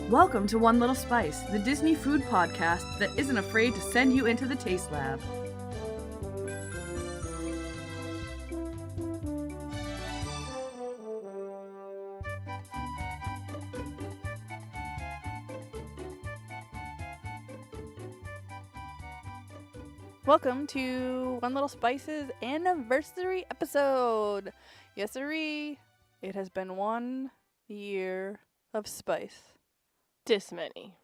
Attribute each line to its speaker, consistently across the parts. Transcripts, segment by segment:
Speaker 1: Welcome to One Little Spice, the Disney food podcast that isn't afraid to send you into the taste lab.
Speaker 2: Welcome to One Little Spice's anniversary episode. Yes, sirree. It has been 1 year of Spice.
Speaker 3: Dis many.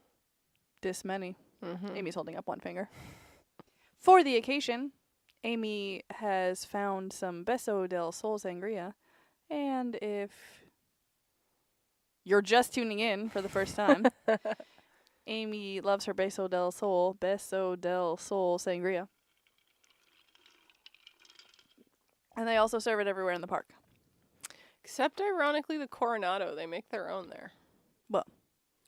Speaker 2: Mm-hmm. Amy's holding up one finger. For the occasion, Amy has found some Beso del Sol sangria. And if you're just tuning in for the first time, Amy loves her Beso del Sol sangria. And they also serve it everywhere in the park.
Speaker 3: Except, ironically, the Coronado. They make their own there.
Speaker 2: Well,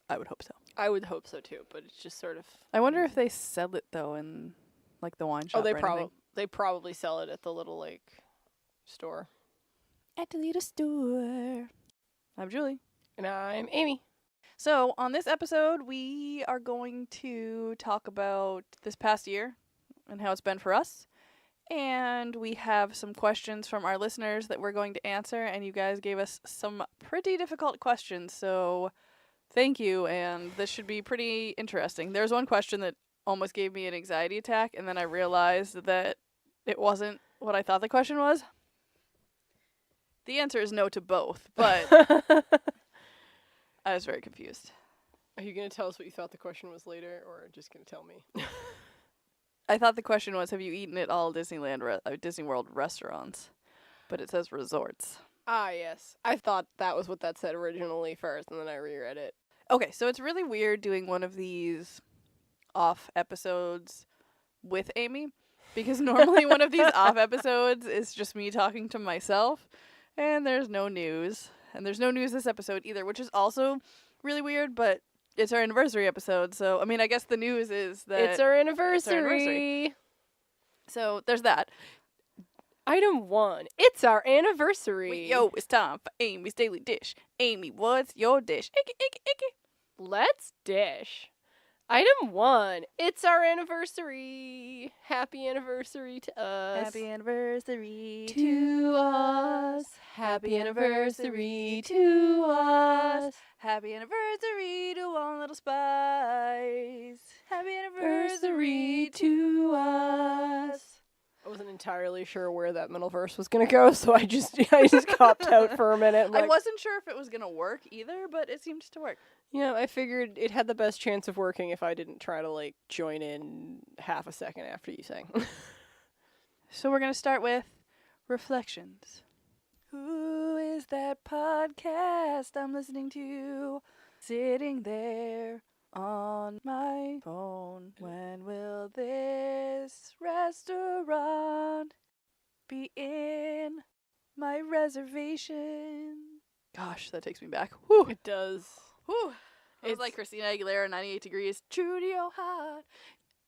Speaker 2: I would hope so.
Speaker 3: I would hope so, too, but it's just sort of...
Speaker 2: I wonder if they sell it, though, in, like, the wine shop.
Speaker 3: Oh, they probably sell it at the little, like, store.
Speaker 2: At the little store. I'm Julie.
Speaker 3: And I'm Amy.
Speaker 2: So, on this episode, we are going to talk about this past year and how it's been for us. And we have some questions from our listeners that we're going to answer, and you guys gave us some pretty difficult questions, so thank you, and this should be pretty interesting. There's one question that almost gave me an anxiety attack, and then I realized that it wasn't what I thought the question was. The answer is no to both, but I was very confused.
Speaker 3: Are you going to tell us what you thought the question was later, or just going to tell me?
Speaker 2: I thought the question was, have you eaten at all Disney World restaurants? But it says resorts.
Speaker 3: Ah, yes. I thought that was what that said originally first, and then I reread it.
Speaker 2: Okay, so it's really weird doing one of these off episodes with Amy, because normally one of these off episodes is just me talking to myself, and there's no news. And there's no news this episode either, which is also really weird, but it's our anniversary episode, so, I mean, I guess the news is that...
Speaker 3: It's our anniversary!
Speaker 2: So, there's that.
Speaker 3: Item 1. It's our anniversary!
Speaker 2: Yo, it's time for Amy's Daily Dish. Amy, what's your dish? Icky.
Speaker 3: Let's dish. Item 1. It's our anniversary! Happy anniversary to us!
Speaker 2: Happy anniversary
Speaker 3: to us! Happy anniversary to us!
Speaker 2: Happy anniversary to One Little Spice! Happy anniversary to us!
Speaker 3: I wasn't entirely sure where that middle verse was gonna go, so I just copped out for a minute.
Speaker 2: I wasn't sure if it was gonna work either, but it seems to work.
Speaker 3: Yeah, I figured it had the best chance of working if I didn't try to, like, join in half a second after you sang.
Speaker 2: So we're gonna start with reflections. Who is that podcast I'm listening to? Sitting there on my phone. When will this restaurant be in my reservation? Gosh, that takes me back. Whew.
Speaker 3: It does.
Speaker 2: Whew. It's like Christina Aguilera, 98 Degrees, True to Your Heart.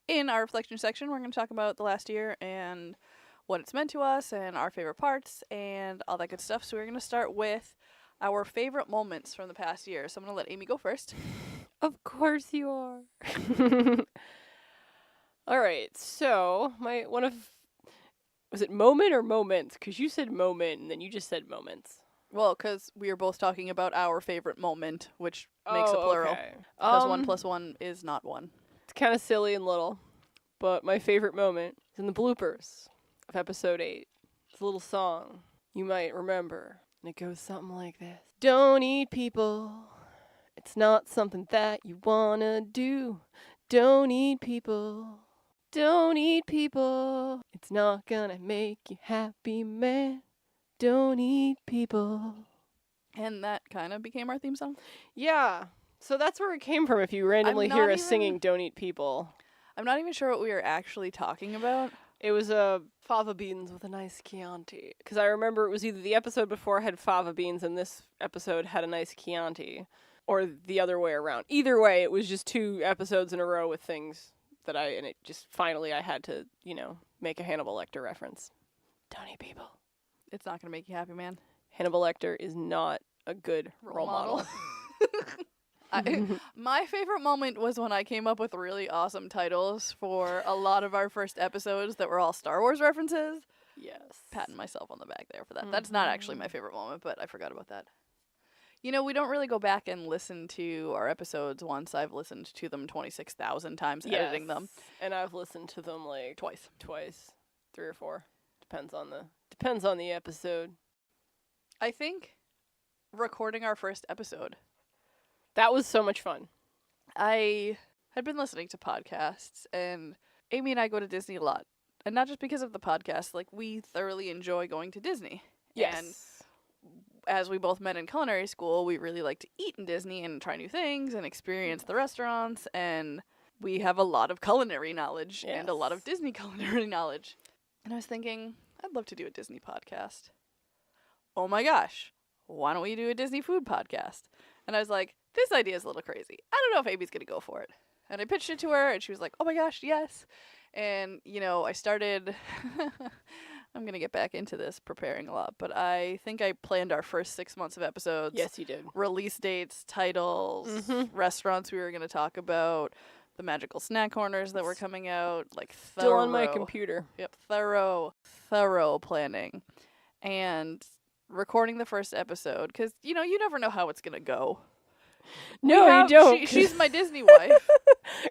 Speaker 2: In our reflection section, we're going to talk about the last year and what it's meant to us and our favorite parts and all that good stuff. So we're going to start with our favorite moments from the past year. So I'm going to let Amy go first.
Speaker 3: Of course you are. All right. So was it moment or moments? Because you said moment and then you just said moments.
Speaker 2: Well, because we are both talking about our favorite moment, which makes a plural.
Speaker 3: Okay.
Speaker 2: Because 1 + 1 is not 1.
Speaker 3: It's kind of silly and little, but my favorite moment is in the bloopers of episode 8. It's a little song you might remember, and it goes something like this. Don't eat people. It's not something that you wanna do. Don't eat people. Don't eat people. It's not gonna make you happy, man. Don't eat people.
Speaker 2: And that kind of became our theme song.
Speaker 3: Yeah. So that's where it came from if you randomly hear us singing Don't Eat People.
Speaker 2: I'm not even sure what we were actually talking about.
Speaker 3: It was fava beans with a nice Chianti. Because I remember it was either the episode before had fava beans and this episode had a nice Chianti. Or the other way around. Either way, it was just 2 episodes in a row with things that and it just finally I had to, make a Hannibal Lecter reference. Don't eat people.
Speaker 2: It's not going to make you happy, man.
Speaker 3: Hannibal Lecter is not a good role model.
Speaker 2: My favorite moment was when I came up with really awesome titles for a lot of our first episodes that were all Star Wars references.
Speaker 3: Yes.
Speaker 2: Patting myself on the back there for that. That's not actually my favorite moment, but I forgot about that. You know, we don't really go back and listen to our episodes once. I've listened to them 26,000 times editing them.
Speaker 3: And I've listened to them like
Speaker 2: Twice.
Speaker 3: 3 or 4. Depends on the episode.
Speaker 2: I think recording our first episode,
Speaker 3: That was so much fun.
Speaker 2: I had been listening to podcasts, and Amy and I go to Disney a lot. And not just because of the podcast, like, we thoroughly enjoy going to Disney.
Speaker 3: Yes.
Speaker 2: And as we both met in culinary school, we really like to eat in Disney and try new things and experience the restaurants, and we have a lot of culinary knowledge and a lot of Disney culinary knowledge. And I was thinking, I'd love to do a Disney podcast. Oh my gosh, why don't we do a Disney food podcast? And I was like, this idea is a little crazy. I don't know if Amy's going to go for it. And I pitched it to her, and she was like, oh my gosh, yes. And, you know, I started, I'm going to get back into this preparing a lot, but I think I planned our first 6 months of episodes.
Speaker 3: Yes, you did.
Speaker 2: Release dates, titles, restaurants we were going to talk about, the magical snack corners that were coming out, like
Speaker 3: Still on my computer.
Speaker 2: Yep, thorough planning. And recording the first episode, because, you know, you never know how it's going to go.
Speaker 3: No, you don't.
Speaker 2: She's my Disney wife.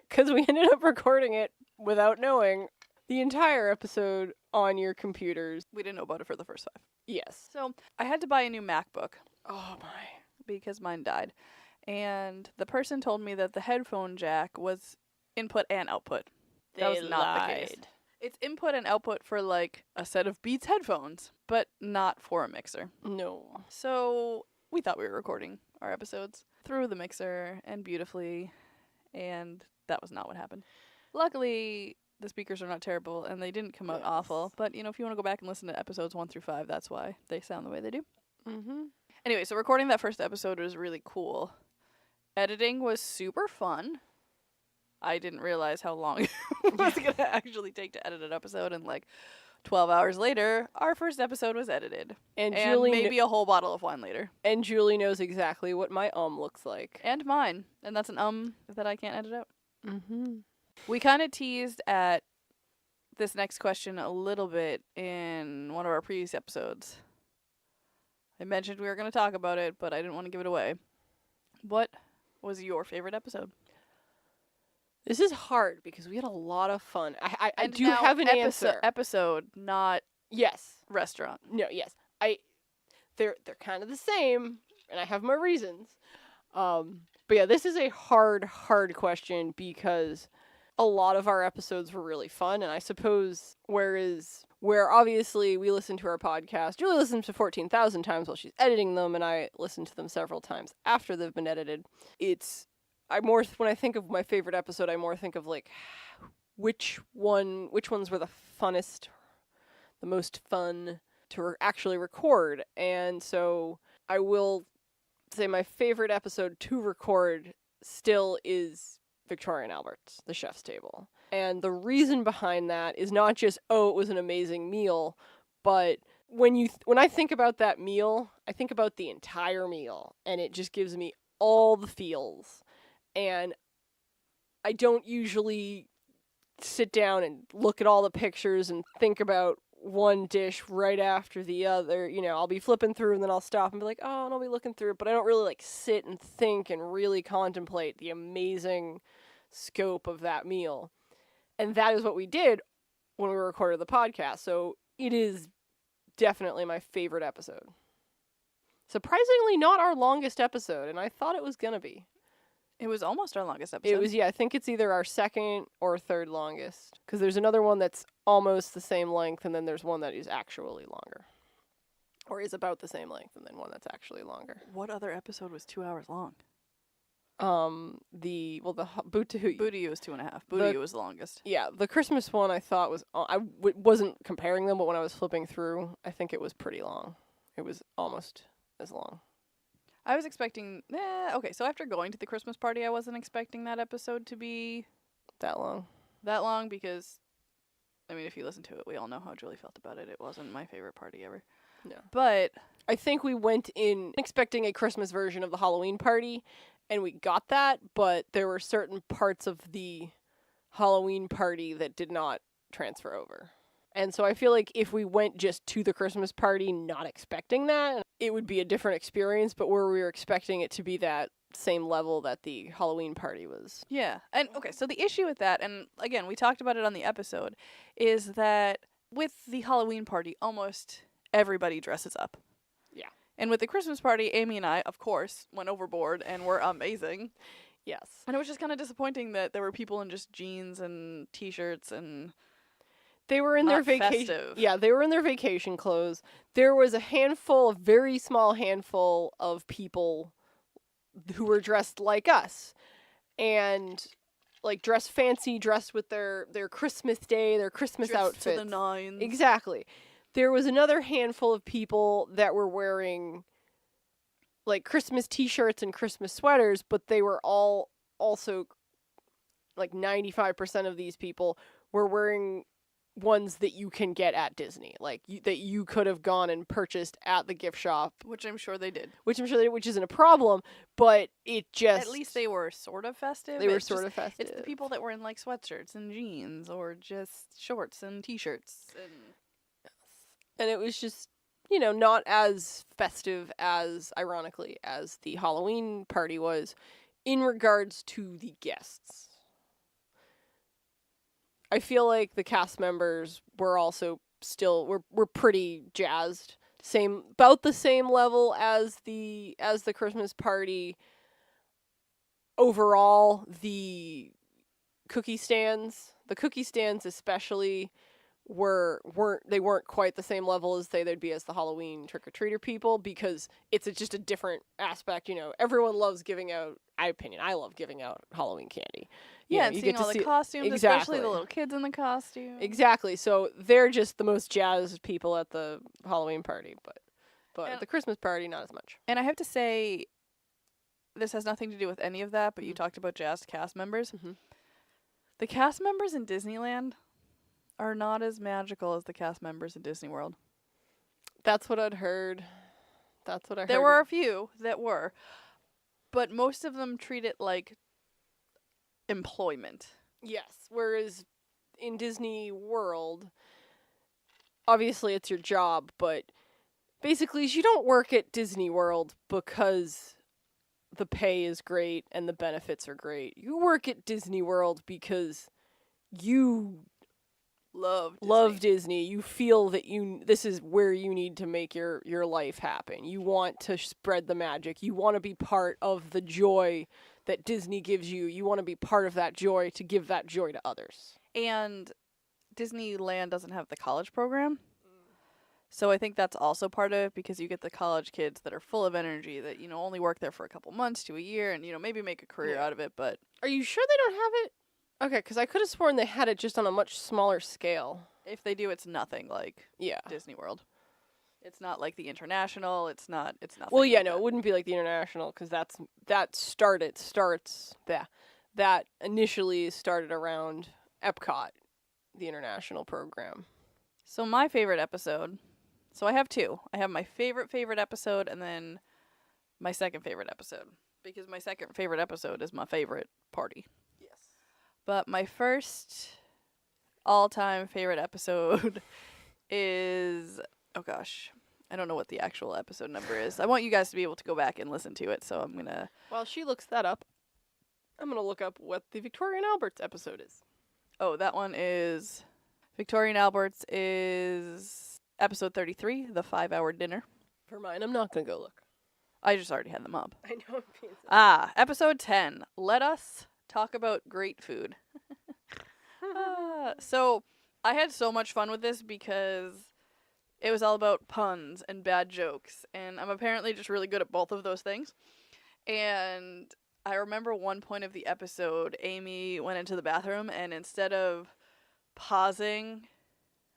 Speaker 3: Because we ended up recording it without knowing the entire episode on your computers.
Speaker 2: We didn't know about it for the first 5.
Speaker 3: Yes.
Speaker 2: So I had to buy a new MacBook
Speaker 3: Oh my.
Speaker 2: because mine died. And the person told me that the headphone jack was input and output. That was not the case. It's input and output for like a set of Beats headphones, but not for a mixer.
Speaker 3: No.
Speaker 2: So we thought we were recording our episodes through the mixer and beautifully, and that was not what happened. Luckily, the speakers are not terrible, and they didn't come out awful. But, you know, if you want to go back and listen to episodes 1 through 5, that's why they sound the way they do.
Speaker 3: Mm-hmm.
Speaker 2: Anyway, so recording that first episode was really cool. Editing was super fun. I didn't realize how long it was going to actually take to edit an episode, and like 12 hours later, our first episode was edited.
Speaker 3: And
Speaker 2: Julie maybe a whole bottle of wine later.
Speaker 3: And Julie knows exactly what my looks like.
Speaker 2: And mine. And that's an that I can't edit out.
Speaker 3: Mm-hmm.
Speaker 2: We kind of teased at this next question a little bit in one of our previous episodes. I mentioned we were going to talk about it, but I didn't want to give it away. What was your favorite episode?
Speaker 3: This is hard because we had a lot of fun. I do
Speaker 2: now
Speaker 3: have an answer.
Speaker 2: Episode, not
Speaker 3: Yes.
Speaker 2: restaurant.
Speaker 3: No, yes. They're kind of the same, and I have my reasons. But yeah, this is a hard question because a lot of our episodes were really fun, and I suppose where obviously we listen to our podcast, Julie listens to 14,000 times while she's editing them, and I listen to them several times after they've been edited. When I think of my favorite episode, I more think of like which ones were the funnest, the most fun to actually record. And so I will say my favorite episode to record still is Victoria and Albert's, The Chef's Table. And the reason behind that is not just, it was an amazing meal, but when I think about that meal, I think about the entire meal, and it just gives me all the feels. And I don't usually sit down and look at all the pictures and think about one dish right after the other. You know, I'll be flipping through and then I'll stop and be like, oh, and I'll be looking through it. But I don't really like sit and think and really contemplate the amazing scope of that meal. And that is what we did when we recorded the podcast. So it is definitely my favorite episode. Surprisingly not our longest episode, and I thought it was going to be.
Speaker 2: It was almost our longest episode.
Speaker 3: It was, I think it's either our second or third longest. Because there's another one that's almost the same length, and then there's one that is actually longer. Or is about the same length, and then one that's actually longer.
Speaker 2: What other episode was 2 hours long?
Speaker 3: The Boo-to-Hoo.
Speaker 2: Boo-to-You was 2.5. Boo-to-You was the longest.
Speaker 3: Yeah, the Christmas one I thought was, wasn't comparing them, but when I was flipping through, I think it was pretty long. It was almost as long.
Speaker 2: I was expecting, okay, so after going to the Christmas party, I wasn't expecting that episode to be
Speaker 3: that long
Speaker 2: because, I mean, if you listen to it, we all know how Julie felt about it. It wasn't my favorite party ever.
Speaker 3: No.
Speaker 2: But
Speaker 3: I think we went in expecting a Christmas version of the Halloween party, and we got that, but there were certain parts of the Halloween party that did not transfer over. And so I feel like if we went just to the Christmas party not expecting that, it would be a different experience, but where we were expecting it to be that same level that the Halloween party was.
Speaker 2: Yeah. And okay, so the issue with that, and again, we talked about it on the episode, is that with the Halloween party, almost everybody dresses up.
Speaker 3: Yeah.
Speaker 2: And with the Christmas party, Amy and I, of course, went overboard and were amazing.
Speaker 3: Yes.
Speaker 2: And it was just kind of disappointing that there were people in just jeans and t-shirts and
Speaker 3: They were in their
Speaker 2: not
Speaker 3: vacation.
Speaker 2: festive.
Speaker 3: Yeah, they were in their vacation clothes. There was a very small handful of people who were dressed like us, and like dressed fancy, dressed with their Christmas day, their Christmas
Speaker 2: dressed
Speaker 3: outfits.
Speaker 2: to the nines.
Speaker 3: Exactly. There was another handful of people that were wearing like Christmas t-shirts and Christmas sweaters, but they were all also like 95% of these people were wearing ones that you can get at Disney, like that you could have gone and purchased at the gift shop,
Speaker 2: Which I'm sure they did.
Speaker 3: which isn't a problem, but it just
Speaker 2: At least they were sort of festive.
Speaker 3: they were
Speaker 2: It's
Speaker 3: sort
Speaker 2: just-
Speaker 3: of festive.
Speaker 2: It's the people that were in like sweatshirts and jeans or just shorts and t-shirts.
Speaker 3: And it was just, not as festive as, ironically, as the Halloween party was in regards to the guests. I feel like the cast members were also were pretty jazzed. About the same level as the Christmas party. Overall, the cookie stands especially weren't quite the same level as they'd be as the Halloween trick-or-treater people, because it's just a different aspect. Everyone loves giving out, I love giving out Halloween candy.
Speaker 2: Yeah, and
Speaker 3: you
Speaker 2: seeing
Speaker 3: get to
Speaker 2: all the
Speaker 3: see
Speaker 2: costumes,
Speaker 3: exactly.
Speaker 2: especially the little kids in the costume.
Speaker 3: Exactly. So they're just the most jazzed people at the Halloween party, but
Speaker 2: And-
Speaker 3: at the Christmas party, not as much.
Speaker 2: And I have to say, this has nothing to do with any of that, but you talked about jazzed cast members.
Speaker 3: Mhm.
Speaker 2: The cast members in Disneyland are not as magical as the cast members in Disney World.
Speaker 3: That's what I'd heard.
Speaker 2: There were a few that were, but most of them treat it like employment.
Speaker 3: Yes. Whereas in Disney World, obviously it's your job, but basically you don't work at Disney World because the pay is great and the benefits are great. You work at Disney World because you love Disney. You feel that this is where you need to make your life happen. You want to spread the magic. You want to be part of the joy that Disney gives you. You want to be part of that joy to give that joy to others.
Speaker 2: And Disneyland doesn't have the college program. So I think that's also part of it, because you get the college kids that are full of energy that, only work there for a couple months to a year and, maybe make a career
Speaker 3: Yeah.
Speaker 2: out of it. But
Speaker 3: Are you sure they don't have it? Okay, because I could have sworn they had it just on a much smaller scale.
Speaker 2: if they do, it's nothing like
Speaker 3: Yeah.
Speaker 2: Disney World. It's not like the International. It's nothing.
Speaker 3: Well, yeah,
Speaker 2: like
Speaker 3: no,
Speaker 2: that.
Speaker 3: it wouldn't be like the International, because that initially started around Epcot, the International program.
Speaker 2: So my favorite episode. So I have two. I have my favorite episode, and then my second favorite episode, because my second favorite episode is my favorite party.
Speaker 3: Yes.
Speaker 2: But my first all-time favorite episode is, oh gosh, I don't know what the actual episode number is. I want you guys to be able to go back and listen to it, so I'm going to...
Speaker 3: While she looks that up, I'm going to look up what the Victoria and Albert's episode is.
Speaker 2: Oh, that one is... Victoria and Albert's is episode 33, The 5-Hour Dinner.
Speaker 3: For mine, I'm not going to go look.
Speaker 2: I just already had them up.
Speaker 3: I know I'm being silly.
Speaker 2: Episode 10. Let us talk about great food. So, I had so much fun with this because it was all about puns and bad jokes, and I'm apparently just really good at both of those things. And I remember one point of the episode, Amy went into the bathroom, and instead of pausing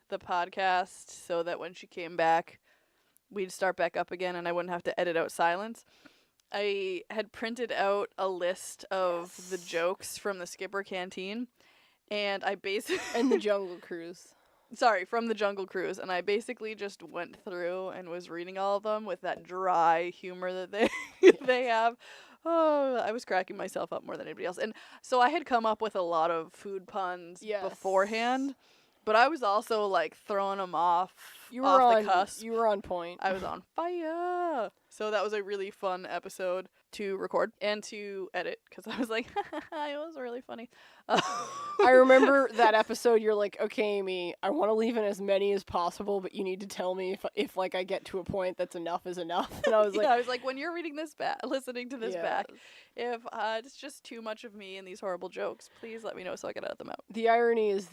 Speaker 2: the podcast so that when she came back, we'd start back up again and I wouldn't have to edit out silence, I had printed out a list of the jokes from the Skipper Canteen, and I basically...
Speaker 3: And the Jungle Cruise.
Speaker 2: Sorry, from the Jungle Cruise, and I basically just went through and was reading all of them with that dry humor that they they have. Oh, I was cracking myself up more than anybody else. And so I had come up with a lot of food puns
Speaker 3: Yes.
Speaker 2: beforehand, but I was also like throwing them off
Speaker 3: You were
Speaker 2: off
Speaker 3: on
Speaker 2: the cusp.
Speaker 3: You were on point.
Speaker 2: I was on fire. So that was a really fun episode to record and to edit because I was like, it was really funny.
Speaker 3: I remember that episode. You're like, okay, Amy, I want to leave in as many as possible, but you need to tell me if like I get to a point that's enough is enough. And I was like,
Speaker 2: yeah, I was like, when you're reading this back, listening to this back,
Speaker 3: yes.
Speaker 2: if it's just too much of me and these horrible jokes, please let me know so I can edit them out.
Speaker 3: The irony is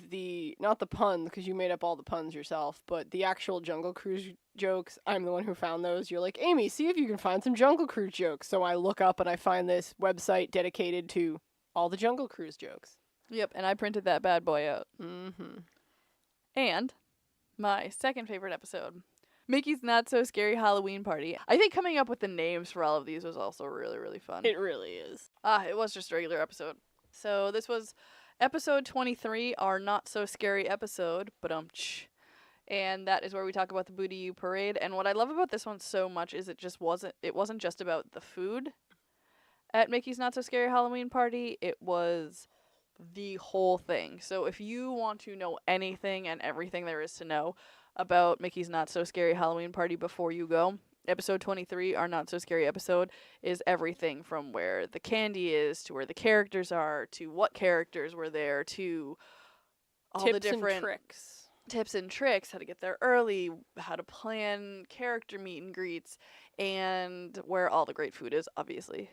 Speaker 3: not the puns, because you made up all the puns yourself, but the actual Jungle Cruise jokes, I'm the one who found those. You're like, Amy, see if you can find some Jungle Cruise jokes. So I look up and I find this website dedicated to all the Jungle Cruise jokes.
Speaker 2: Yep, and I printed that bad boy out.
Speaker 3: Mm-hmm.
Speaker 2: And my second favorite episode, Mickey's Not So Scary Halloween Party. I think coming up with the names for all of these was also really, really fun.
Speaker 3: It really is.
Speaker 2: It was just a regular episode. So this was episode 23, our Not So Scary episode, and that is where we talk about the Booty U Parade. And what I love about this one so much is it wasn't just about the food at Mickey's Not So Scary Halloween Party. It was the whole thing. So if you want to know anything and everything there is to know about Mickey's Not So Scary Halloween Party before you go, episode 23, our Not So Scary episode, is everything from where the candy is to where the characters are to what characters were there to all
Speaker 3: Tips
Speaker 2: the different
Speaker 3: and tricks.
Speaker 2: Tips and tricks, how to get there early, how to plan character meet and greets, and where all the great food is, obviously.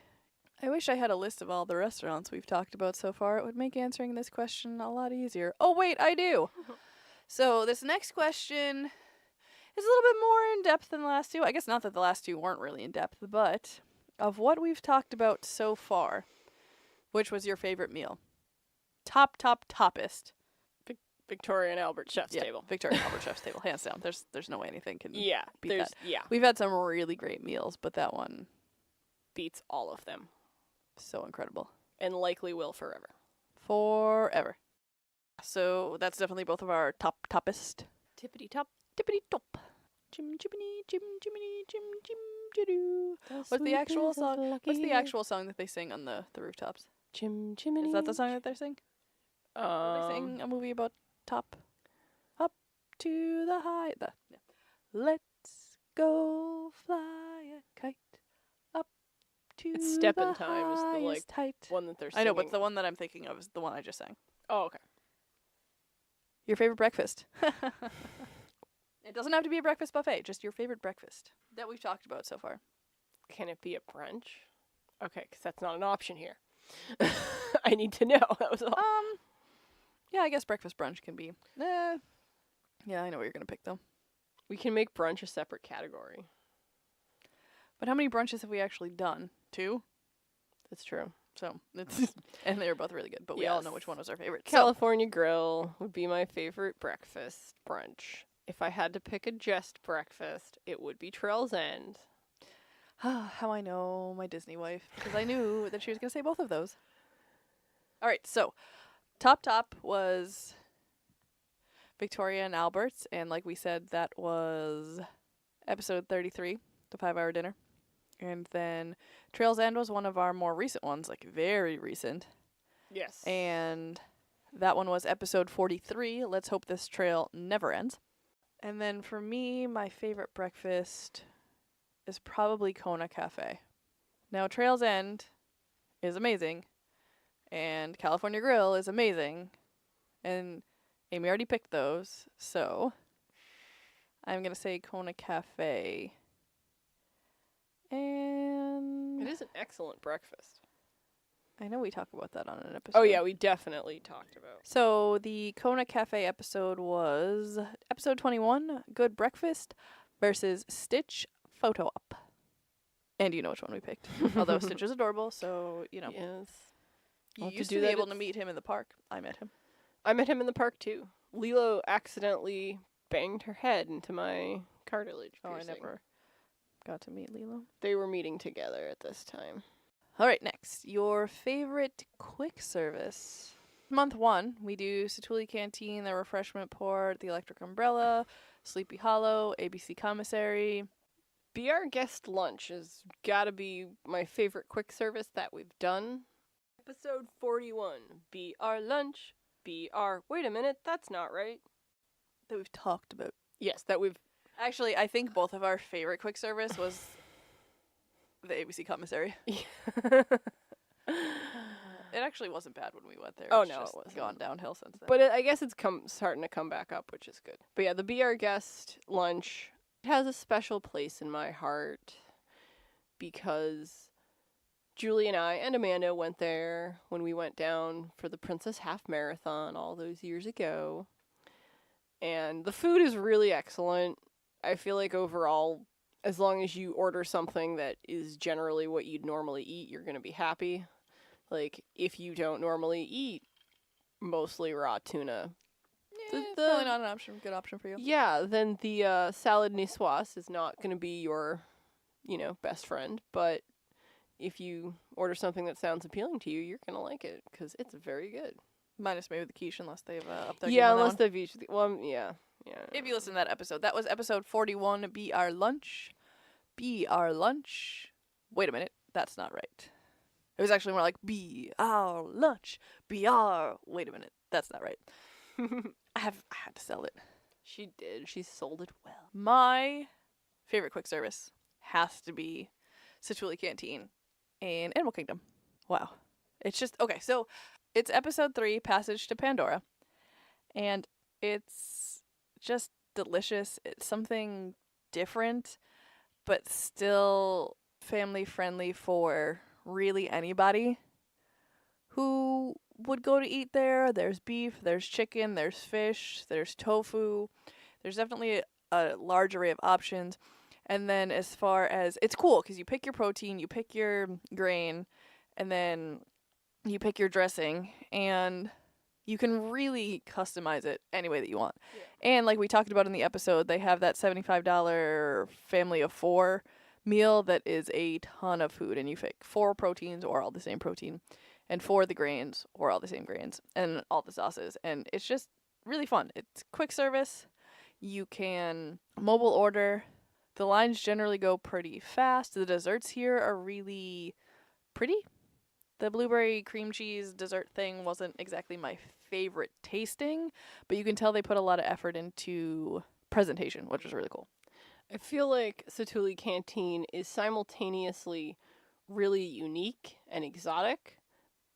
Speaker 2: I wish I had a list of all the restaurants we've talked about so far. It would make answering this question a lot easier. Oh, wait, I do. So this next question is a little bit more in depth than the last two. I guess not that the last two weren't really in depth, but of what we've talked about so far, which was your favorite meal? Toppest.
Speaker 3: Victoria and Albert Chef's Table.
Speaker 2: Victoria and Albert Chef's Table, hands down. There's no way anything can beat that.
Speaker 3: Yeah.
Speaker 2: We've had some really great meals, but that one
Speaker 3: Beats all of them.
Speaker 2: so incredible.
Speaker 3: And likely will forever.
Speaker 2: Forever. So that's definitely both of our toppest.
Speaker 3: Tippity top.
Speaker 2: Tippity top. Jim jimminy jim jimminy jim jim jidoo. What's the actual song? What's the actual song that they sing on the rooftops?
Speaker 3: Jim Jiminy?
Speaker 2: Is that the song that they sing? They sing a movie about top up to the high. Let's go fly a kite up to
Speaker 3: It's Step
Speaker 2: the
Speaker 3: in Time is the
Speaker 2: highest height.
Speaker 3: one that they're
Speaker 2: I know,
Speaker 3: singing.
Speaker 2: but the one that I'm thinking of is the one I just sang.
Speaker 3: Oh, okay.
Speaker 2: Your favorite breakfast. It doesn't have to be a breakfast buffet, just your favorite breakfast that we've talked about so far.
Speaker 3: Can it be a brunch? Okay, because that's not an option here. I need to know. That was all.
Speaker 2: Yeah, I guess breakfast brunch can be. Yeah, I know what you're gonna pick though.
Speaker 3: We can make brunch a separate category.
Speaker 2: But how many brunches have we actually done? 2?
Speaker 3: That's true.
Speaker 2: So it's and they were both really good, but we all know
Speaker 3: Yes.
Speaker 2: which one was our favorite.
Speaker 3: California Grill would be my favorite breakfast brunch. If I had to pick a just breakfast, it would be Trail's End.
Speaker 2: How I know my Disney wife, because I knew that she was going to say both of those. All right, so top was Victoria and Albert's, and like we said, that was episode 33, the 5-hour dinner. And then Trail's End was one of our more recent ones, like very recent.
Speaker 3: Yes.
Speaker 2: And that one was episode 43, Let's Hope This Trail Never Ends. And then for me, my favorite breakfast is probably Kona Cafe. Now, Trail's End is amazing, and California Grill is amazing, and Amy already picked those, so I'm going to say Kona Cafe. And
Speaker 3: It is an excellent breakfast.
Speaker 2: I know we talk about that on an episode.
Speaker 3: Oh, yeah, we definitely talked about.
Speaker 2: So the Kona Cafe episode was episode 21, Good Breakfast, versus Stitch Photo Op. And you know which one we picked. Although Stitch is adorable, so, you know.
Speaker 3: Yes.
Speaker 2: You
Speaker 3: I'll have to
Speaker 2: used
Speaker 3: do
Speaker 2: to be
Speaker 3: that
Speaker 2: able
Speaker 3: at
Speaker 2: to meet him in the park. I met him.
Speaker 3: I met him in the park, too. Lilo accidentally banged her head into my cartilage
Speaker 2: Oh, I
Speaker 3: piercing.
Speaker 2: never got to meet Lilo.
Speaker 3: They were meeting together at this time.
Speaker 2: All right, next. Your favorite quick service. month 1, we do Satuli Canteen, the Refreshment Port, the Electric Umbrella, Sleepy Hollow, ABC Commissary.
Speaker 3: Be Our Guest Lunch has gotta be my favorite quick service that we've done. Episode 41. Be Our Lunch. Wait a minute, that's not right.
Speaker 2: That we've talked about.
Speaker 3: Yes, that we've...
Speaker 2: Actually, I think both of our favorite quick service was the ABC Commissary. It actually wasn't bad when we went there.
Speaker 3: Oh,
Speaker 2: It's
Speaker 3: no, it
Speaker 2: just
Speaker 3: wasn't.
Speaker 2: gone downhill since then.
Speaker 3: But I guess it's starting to come back up, which is good. But yeah, the Be Our Guest Lunch has a special place in my heart because Julie and I and Amanda went there when we went down for the Princess Half Marathon all those years ago. And the food is really excellent. I feel like overall, as long as you order something that is generally what you'd normally eat, you're going to be happy. Like, if you don't normally eat mostly raw tuna,
Speaker 2: Probably not an good option for you.
Speaker 3: yeah, then the salad niçoise is not going to be your, best friend. But if you order something that sounds appealing to you, you're going to like it because it's very good.
Speaker 2: Minus maybe the quiche, unless they've upped their game
Speaker 3: Yeah,
Speaker 2: on that
Speaker 3: unless
Speaker 2: one.
Speaker 3: they've each... Well, yeah.
Speaker 2: If you listen to that episode, that was episode 41, Be Our Lunch. Be Our Lunch. Wait a minute, that's not right. It was actually more like, Be Our Lunch. Be Our... Wait a minute, that's not right. I had to sell it.
Speaker 3: She did. She sold it well.
Speaker 2: My favorite quick service has to be Satuli Canteen in Animal Kingdom. Wow. It's just... Okay, so it's episode 3, Passage to Pandora. And it's just delicious. It's something different, but still family friendly for really anybody who would go to eat there. There's beef, there's chicken, there's fish, there's tofu. There's definitely a large array of options. And then as far as, it's cool because you pick your protein, you pick your grain, and then you pick your dressing, and you can really customize it any way that you want. Yeah. And like we talked about in the episode, they have that $75 family of 4 meal that is a ton of food, and you pick 4 proteins or all the same protein, and 4 of the grains or all the same grains, and all the sauces. And it's just really fun. It's quick service. You can mobile order. The lines generally go pretty fast. The desserts here are really pretty. The blueberry cream cheese dessert thing wasn't exactly my favorite tasting, but you can tell they put a lot of effort into presentation, which was really cool.
Speaker 3: I feel like Satuli Canteen is simultaneously really unique and exotic,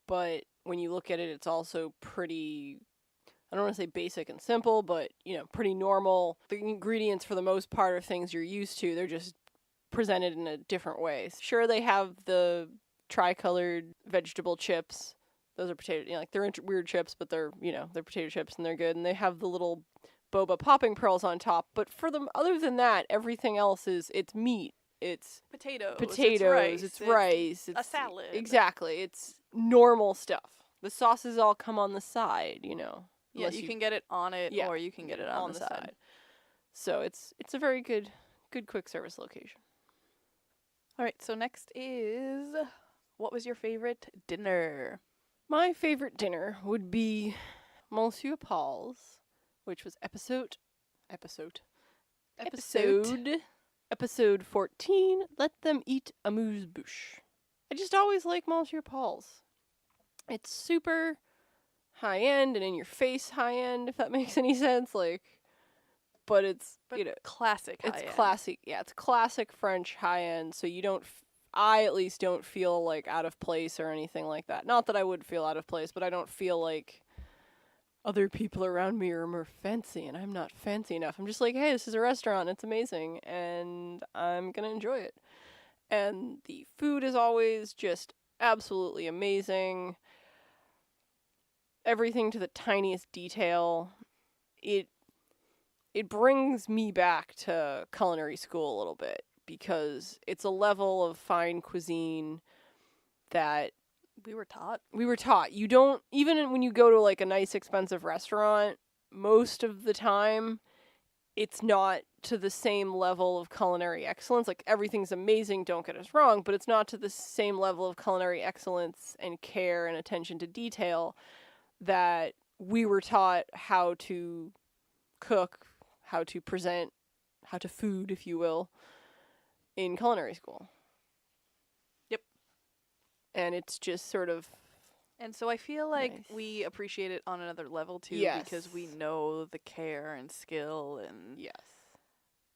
Speaker 3: but when you look at it, it's also pretty, I don't want to say basic and simple, but, pretty normal. The ingredients, for the most part, are things you're used to. They're just presented in a different way. Sure, they have the tricolored vegetable chips. Those are potato, they're weird chips, but they're, they're potato chips and they're good. And they have the little boba popping pearls on top. But for them, other than that, everything else it's meat. It's
Speaker 2: potatoes,
Speaker 3: it's rice,
Speaker 2: a salad.
Speaker 3: Exactly. It's normal stuff. The sauces all come on the side,
Speaker 2: Yeah, you can get it on it, or you can get it on the side.
Speaker 3: So it's a very good quick service location.
Speaker 2: All right, so next is, what was your favorite dinner?
Speaker 3: My favorite dinner would be Monsieur Paul's, which was episode 14, Let Them Eat Amuse-Bouche. I just always like Monsieur Paul's. It's super high-end and in-your-face high-end, if that makes any sense. But it's,
Speaker 2: classic high-end.
Speaker 3: It's classic. Yeah, it's classic French high-end, so you don't... I at least don't feel out of place or anything like that. Not that I would feel out of place, but I don't feel like other people around me are more fancy and I'm not fancy enough. I'm just hey, this is a restaurant. It's amazing and I'm going to enjoy it. And the food is always just absolutely amazing. Everything to the tiniest detail. It brings me back to culinary school a little bit, because it's a level of fine cuisine that
Speaker 2: we were taught.
Speaker 3: You don't, even when you go to a nice expensive restaurant, most of the time it's not to the same level of culinary excellence. Everything's amazing, don't get us wrong, but it's not to the same level of culinary excellence and care and attention to detail that we were taught how to cook, how to present, how to food, if you will, in culinary school.
Speaker 2: Yep.
Speaker 3: And it's just sort of...
Speaker 2: And so I feel like
Speaker 3: Nice.
Speaker 2: we appreciate it on another level too,
Speaker 3: Yes.
Speaker 2: because we know the care and skill and
Speaker 3: Yes.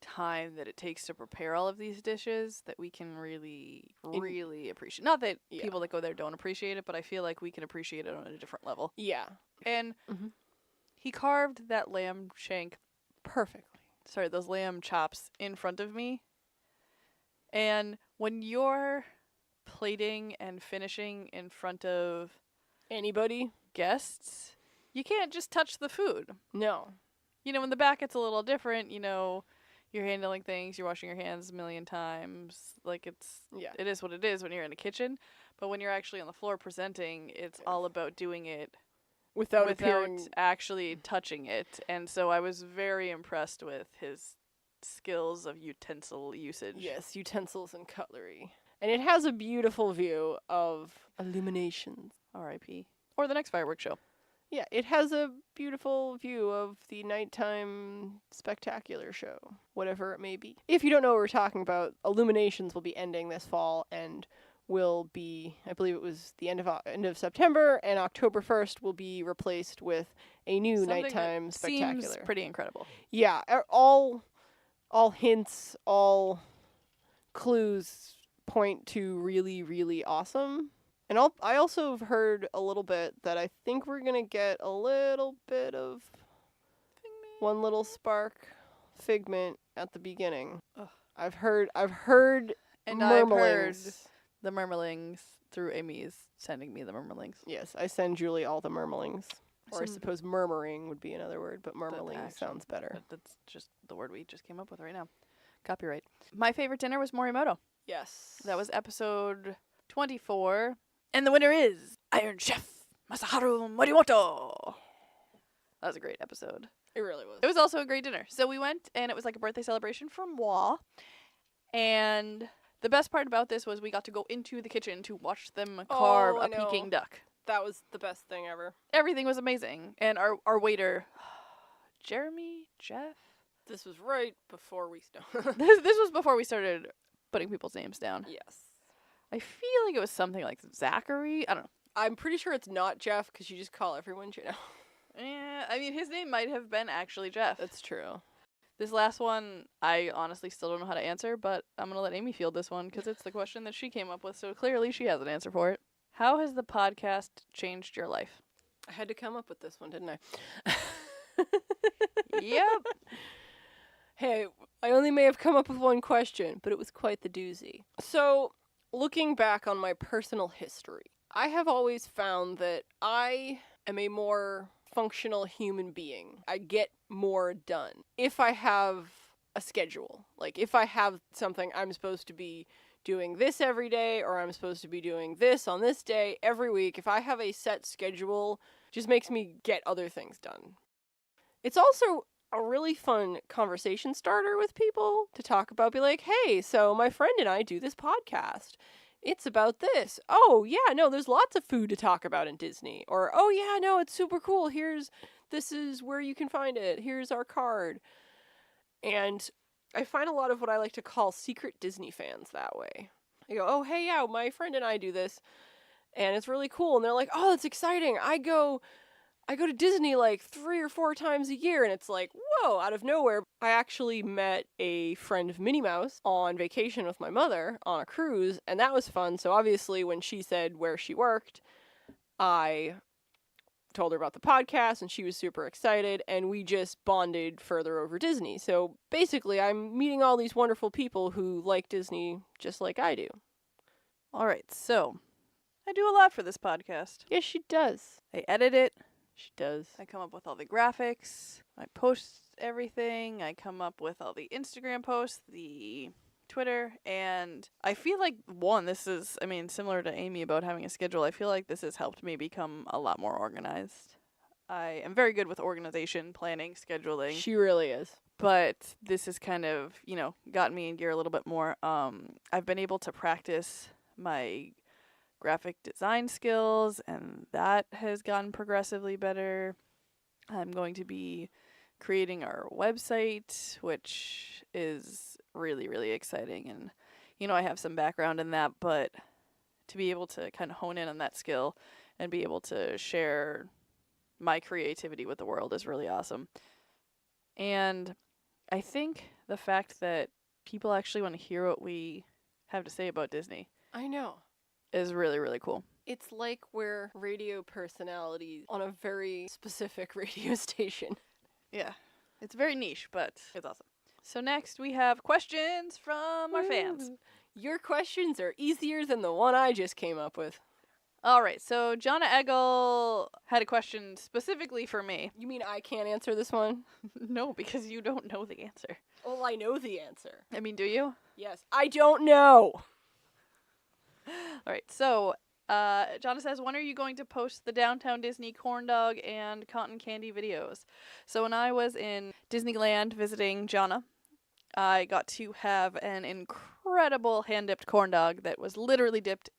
Speaker 2: time that it takes to prepare all of these dishes that we can really,
Speaker 3: In-
Speaker 2: really appreciate. Not that
Speaker 3: Yeah.
Speaker 2: people that go there don't appreciate it, but I feel like we can appreciate it on a different level.
Speaker 3: Yeah.
Speaker 2: And
Speaker 3: Mhm.
Speaker 2: he carved that lamb shank,
Speaker 3: Perfectly.
Speaker 2: those lamb chops in front of me. And when you're plating and finishing in front of
Speaker 3: Anybody?
Speaker 2: guests, you can't just touch the food.
Speaker 3: No.
Speaker 2: You know, in the back it's a little different, you know, you're handling things, you're washing your hands a million times. Like it is what it is when you're in a kitchen. But when you're actually on the floor presenting, it's all about doing it
Speaker 3: Without
Speaker 2: without
Speaker 3: appearing...
Speaker 2: actually touching it. And so I was very impressed with his skills of utensil usage.
Speaker 3: Yes, utensils and cutlery. And it has a beautiful view of illuminations.
Speaker 2: R.I.P. Or the next fireworks show.
Speaker 3: Yeah, it has a beautiful view of the nighttime spectacular show, whatever it may be. If you don't know what we're talking about, Illuminations will be ending this fall and will be, I believe it was the end of September, and October 1st will be replaced with a new
Speaker 2: Something
Speaker 3: nighttime
Speaker 2: that
Speaker 3: spectacular.
Speaker 2: seems pretty incredible.
Speaker 3: Yeah, all hints, all clues point to really, really awesome. And I also have heard a little bit that I think we're gonna get a little bit of one little spark figment at the beginning.
Speaker 2: Ugh.
Speaker 3: I've heard
Speaker 2: And I've heard
Speaker 3: murmurings.
Speaker 2: the murmurlings through Amy's sending me the murmurlings.
Speaker 3: Yes, I send Julie all the murmurlings. Or I
Speaker 2: Some-
Speaker 3: suppose murmuring would be another word, but murmuring
Speaker 2: actually-
Speaker 3: sounds better.
Speaker 2: That's just the word we just came up with right now. Copyright. My favorite dinner was Morimoto.
Speaker 3: Yes.
Speaker 2: That was episode 24. And the winner is Iron Chef Masaharu Morimoto. That was a great episode.
Speaker 3: It really was.
Speaker 2: It was also a great dinner. So we went, and it was like a birthday celebration for moi. And the best part about this was we got to go into the kitchen to watch them carve
Speaker 3: Oh, I
Speaker 2: a
Speaker 3: know.
Speaker 2: Peking duck.
Speaker 3: That was the best thing ever.
Speaker 2: Everything was amazing. And our waiter, Jeff?
Speaker 3: This was right before we started.
Speaker 2: This was before we started putting people's names down.
Speaker 3: Yes.
Speaker 2: I feel like it was something like Zachary. I don't know.
Speaker 3: I'm pretty sure it's not Jeff because you just call everyone Jeff.
Speaker 2: Yeah, I mean, his name might have been actually Jeff.
Speaker 3: That's true.
Speaker 2: This last one, I honestly still don't know how to answer, but I'm going to let Amy field this one because it's the question that she came up with, so clearly she has an answer for it. How has the podcast changed your life?
Speaker 3: I had to come up with this one, didn't I?
Speaker 2: Yep.
Speaker 3: Hey, I only may have come up with one question, but it was quite the doozy. So, looking back on my personal history, I have always found that I am a more functional human being. I get more done if I have a schedule. Like, if I have something I'm supposed to be doing this every day, or I'm supposed to be doing this on this day every week, if I have a set schedule, it just makes me get other things done. It's also a really fun conversation starter with people to talk about, be like, hey, so my friend and I do this podcast. It's about this. Oh, yeah, no, there's lots of food to talk about in Disney. Or, oh, yeah, no, it's super cool. This is where you can find it. Here's our card. And I find a lot of what I like to call secret Disney fans that way. I go, oh, hey, yeah, my friend and I do this. And it's really cool. And they're like, oh, it's exciting. I go to Disney like 3 or 4 times a year, and it's like, whoa, out of nowhere. I actually met a friend of Minnie Mouse on vacation with my mother on a cruise, and that was fun. So obviously when she said where she worked, I told her about the podcast, and she was super excited, and we just bonded further over Disney. So basically I'm meeting all these wonderful people who like Disney just like I do.
Speaker 2: All right, so I do a lot for this podcast.
Speaker 3: Yes, she does.
Speaker 2: I edit it.
Speaker 3: She does.
Speaker 2: I come up with all the graphics. I post everything. I come up with all the Instagram posts, the Twitter, and I feel like, this is, similar to Amy about having a schedule, I feel like this has helped me become a lot more organized. I am very good with organization, planning, scheduling.
Speaker 3: She really is.
Speaker 2: But this has kind of, gotten me in gear a little bit more. I've been able to practice my graphic design skills, and that has gotten progressively better. I'm going to be creating our website, which is really, really exciting. And, I have some background in that, but to be able to kind of hone in on that skill and be able to share my creativity with the world is really awesome. And I think the fact that people actually want to hear what we have to say about Disney
Speaker 3: I know.
Speaker 2: is really, really cool.
Speaker 3: It's like we're radio personalities on a very specific radio station.
Speaker 2: Yeah. It's very niche, but it's awesome. So next we have questions from our fans.
Speaker 3: Your questions are easier than the one I just came up with.
Speaker 2: All right, so Jonna Eggle had a question specifically for me.
Speaker 3: You mean I can't answer this one?
Speaker 2: No, because you don't know the answer.
Speaker 3: Well, I know the answer.
Speaker 2: I mean, do you?
Speaker 3: Yes. I don't know.
Speaker 2: All right, so Jonna says, when are you going to post the Downtown Disney corn dog and cotton candy videos? So when I was in Disneyland visiting Jonna, I got to have an incredible hand-dipped corn dog that was literally dipped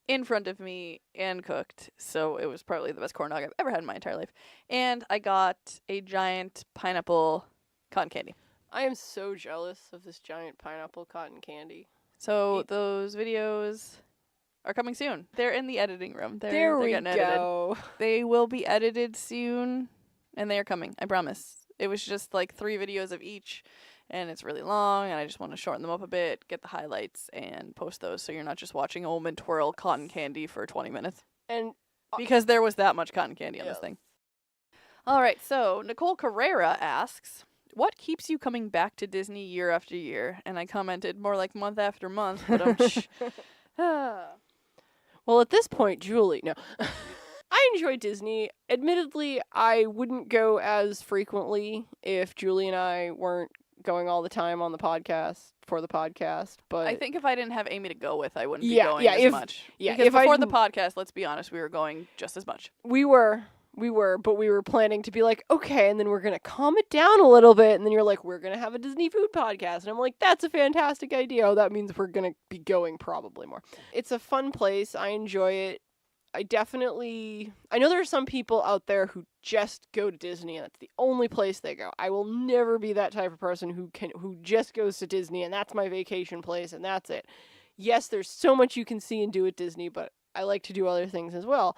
Speaker 2: in front of me and cooked. So it was probably the best corn dog I've ever had in my entire life. And I got a giant pineapple cotton candy.
Speaker 3: I am so jealous of this giant pineapple cotton candy.
Speaker 2: So those videos are coming soon. They're in the editing room. They're getting
Speaker 3: go.
Speaker 2: edited. They will be edited soon, and they are coming. I promise. It was just like 3 videos of each, and it's really long, and I just want to shorten them up a bit, get the highlights, and post those so you're not just watching Omen twirl cotton candy for 20 minutes.
Speaker 3: And
Speaker 2: Because there was that much cotton candy on this
Speaker 3: Yes.
Speaker 2: thing. All right, so Nicole Carrera asks, what keeps you coming back to Disney year after year? And I commented more like month after month, but
Speaker 3: well, at this point, Julie, no. I enjoy Disney. Admittedly, I wouldn't go as frequently if Julie and I weren't going all the time on the podcast for the podcast, but
Speaker 2: I think if I didn't have Amy to go with, I wouldn't be
Speaker 3: Yeah,
Speaker 2: going
Speaker 3: yeah,
Speaker 2: as
Speaker 3: if-
Speaker 2: much.
Speaker 3: yeah,
Speaker 2: because
Speaker 3: if I
Speaker 2: before the
Speaker 3: didn't-
Speaker 2: podcast, let's be honest, we were going just as much.
Speaker 3: we were, but we were planning to be like, okay, and then we're going to calm it down a little bit, and then you're like, we're going to have a Disney food podcast, and I'm like, that's a fantastic idea. Oh, that means we're going to be going probably more. It's a fun place. I enjoy it. I know there are some people out there who just go to Disney and that's the only place they go. I will never be that type of person who just goes to Disney and that's my vacation place and that's it. Yes, there's so much you can see and do at Disney, but I like to do other things as well.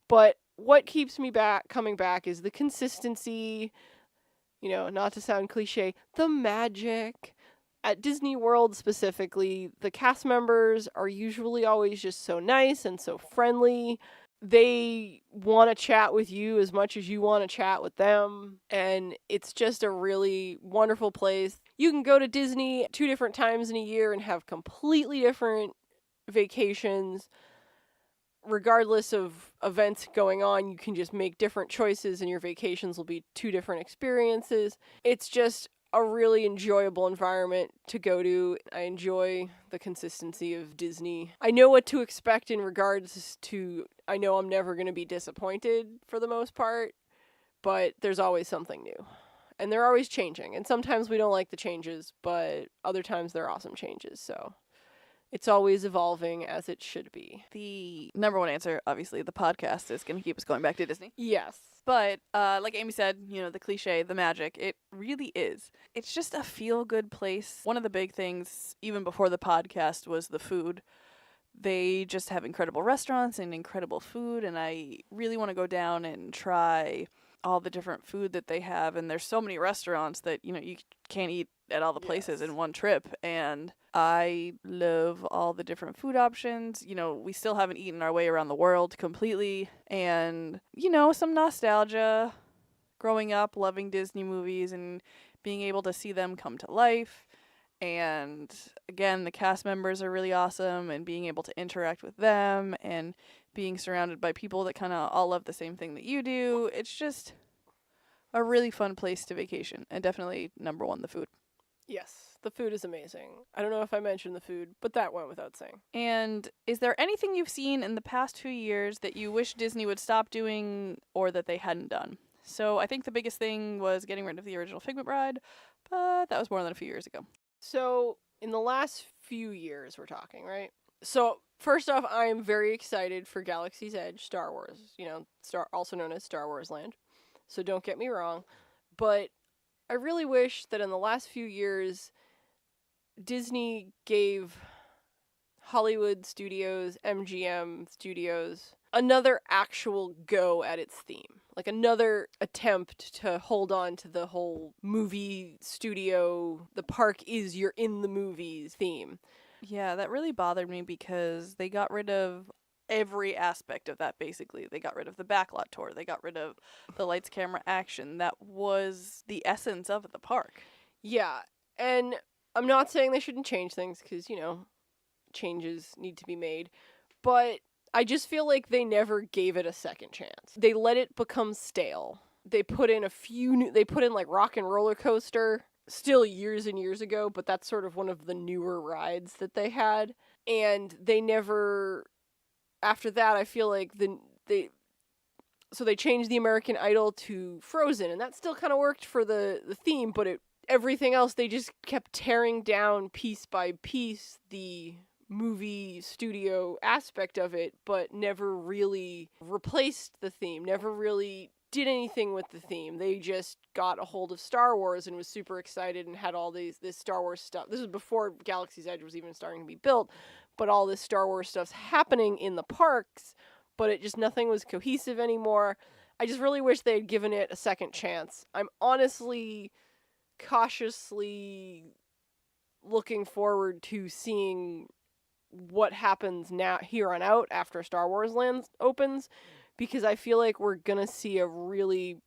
Speaker 3: But what keeps me coming back is the consistency, not to sound cliche, the magic. At Disney World specifically, the cast members are usually always just so nice and so friendly. They want to chat with you as much as you want to chat with them. And it's just a really wonderful place. You can go to Disney 2 different times in a year and have completely different vacations. Regardless of events going on, you can just make different choices and your vacations will be 2 different experiences. It's just a really enjoyable environment to go to. I enjoy the consistency of Disney. I know what to expect in regards to, I know I'm never going to be disappointed for the most part, but there's always something new. And they're always changing. And sometimes we don't like the changes, but other times they're awesome changes. So it's always evolving as it should be.
Speaker 2: The number one answer, obviously, the podcast is going to keep us going back to Disney.
Speaker 3: Yes.
Speaker 2: But like Amy said, the cliche, the magic, it really is. It's just a feel-good place. One of the big things, even before the podcast, was the food. They just have incredible restaurants and incredible food, and I really want to go down and try all the different food that they have. And there's so many restaurants that, you can't eat at all the places in one trip. And I love all the different food options. We still haven't eaten our way around the world completely. And, some nostalgia growing up, loving Disney movies and being able to see them come to life. And again, the cast members are really awesome and being able to interact with them and being surrounded by people that kind of all love the same thing that you do. It's just a really fun place to vacation. And definitely number 1, the food.
Speaker 3: Yes, the food is amazing. I don't know if I mentioned the food, but that went without saying.
Speaker 2: And is there anything you've seen in the past few years that you wish Disney would stop doing or that they hadn't done? So I think the biggest thing was getting rid of the original Figment ride, but that was more than a few years ago.
Speaker 3: So in the last few years we're talking, right? So, first off, I'm very excited for Galaxy's Edge, Star Wars, also known as Star Wars Land. So don't get me wrong. But I really wish that in the last few years, Disney gave Hollywood Studios, MGM Studios, another actual go at its theme. Like another attempt to hold on to the whole movie studio, the park is you're in the movies theme.
Speaker 2: Yeah, that really bothered me because they got rid of every aspect of that, basically. They got rid of the backlot tour. They got rid of the lights, camera, action. That was the essence of the park.
Speaker 3: Yeah, and I'm not saying they shouldn't change things because, changes need to be made. But I just feel like they never gave it a second chance. They let it become stale. They put in like Rock and Roller Coaster, still years and years ago, but that's sort of one of the newer rides that they had. And they never, after that, I feel like they changed the American Idol to Frozen, and that still kind of worked for the theme, but everything else, they just kept tearing down piece by piece the movie studio aspect of it, but never really replaced the theme, never really did anything with the theme. They just got a hold of Star Wars and was super excited and had all this Star Wars stuff. This was before Galaxy's Edge was even starting to be built, but all this Star Wars stuff's happening in the parks, but nothing was cohesive anymore. I just really wish they had given it a second chance. I'm honestly cautiously looking forward to seeing what happens now here on out after Star Wars Land opens, because I feel like we're gonna see a really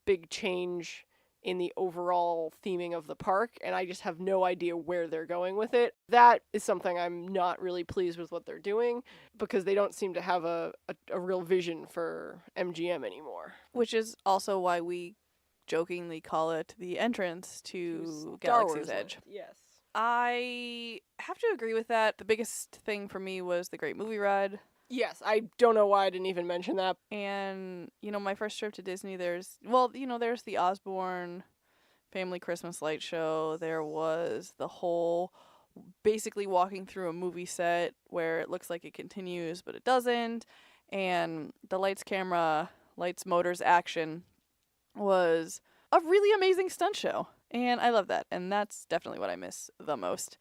Speaker 3: big change in the overall theming of the park, and I just have no idea where they're going with it. That is something I'm not really pleased with what they're doing, because they don't seem to have a real vision for MGM anymore.
Speaker 2: Which is also why we jokingly call it the entrance to
Speaker 3: Star
Speaker 2: Galaxy's
Speaker 3: Wars
Speaker 2: Edge.
Speaker 3: Land. Yes.
Speaker 2: I have to agree with that. The biggest thing for me was the Great Movie Ride.
Speaker 3: Yes, I don't know why I didn't even mention that.
Speaker 2: And, my first trip to Disney, there's the Osborne Family Christmas Light Show. There was the whole basically walking through a movie set where it looks like it continues, but it doesn't. And the lights, camera, lights, motors, action was a really amazing stunt show. And I love that. And that's definitely what I miss the most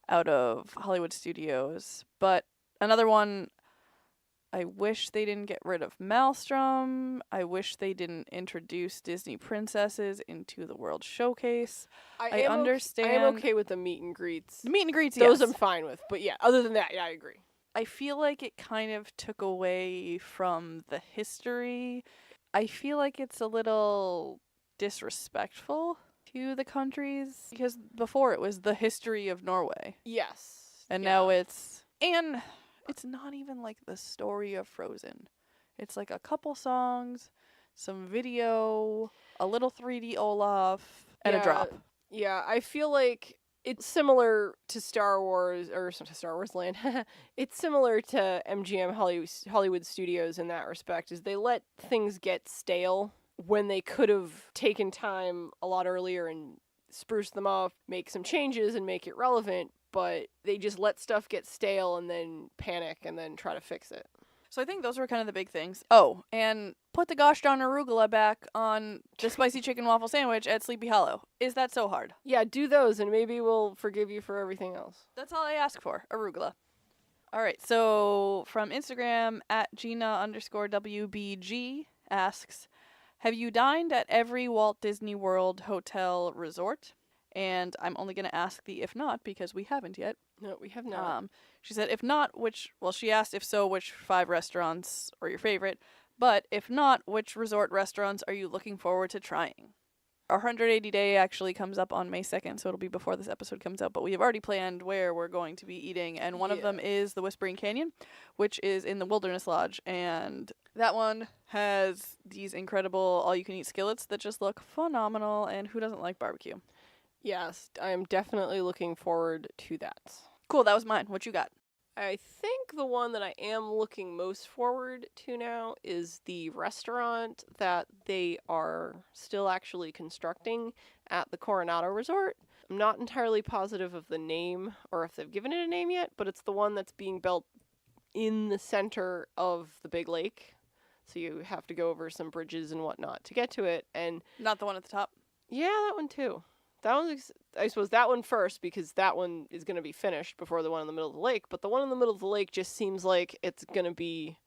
Speaker 2: out of Hollywood Studios. But another one, I wish they didn't get rid of Maelstrom. I wish they didn't introduce Disney princesses into the World Showcase. I understand.
Speaker 3: I am okay with the meet and greets.
Speaker 2: The meet and greets,
Speaker 3: Those
Speaker 2: yes.
Speaker 3: I'm fine with. But yeah, other than that, yeah, I agree.
Speaker 2: I feel like it kind of took away from the history. I feel like it's a little disrespectful to the countries, because before it was the history of Norway.
Speaker 3: Yes.
Speaker 2: And now it's not even like the story of Frozen. It's like a couple songs, some video, a little 3D Olaf, and a drop.
Speaker 3: Yeah, I feel like it's similar to Star Wars, or to Star Wars Land. It's similar to MGM Hollywood Studios in that respect, is they let things get stale when they could have taken time a lot earlier and spruced them up, make some changes and make it relevant, but they just let stuff get stale and then panic and then try to fix it.
Speaker 2: So I think those were kind of the big things. Oh, and put the gosh darn arugula back on the spicy chicken waffle sandwich at Sleepy Hollow. Is that so hard?
Speaker 3: Yeah, do those and maybe we'll forgive you for everything else.
Speaker 2: That's all I ask for, arugula. All right, so from Instagram, at Gina_WBG asks, have you dined at every Walt Disney World hotel resort? And I'm only going to ask the if not, because we haven't yet.
Speaker 3: No, we have not.
Speaker 2: She said, if not, she asked if so, which 5 restaurants are your favorite? But if not, which resort restaurants are you looking forward to trying? Our 180 day actually comes up on May 2nd, so it'll be before this episode comes out. But we have already planned where we're going to be eating, and one of them is the Whispering Canyon, which is in the Wilderness Lodge. And that one has these incredible all-you-can-eat skillets that just look phenomenal, and who doesn't like barbecue?
Speaker 3: Yes, I am definitely looking forward to that.
Speaker 2: Cool, that was mine. What you got?
Speaker 3: I think the one that I am looking most forward to now is the restaurant that they are still actually constructing at the Coronado Resort. I'm not entirely positive of the name or if they've given it a name yet, but it's the one that's being built in the center of the big lake. So you have to go over some bridges and whatnot to get to it. And
Speaker 2: Not the one at the top.
Speaker 3: yeah, that one too. That one's, I suppose that one first because that one is going to be finished before the one in the middle of the lake. But the one in the middle of the lake just seems like it's going to be,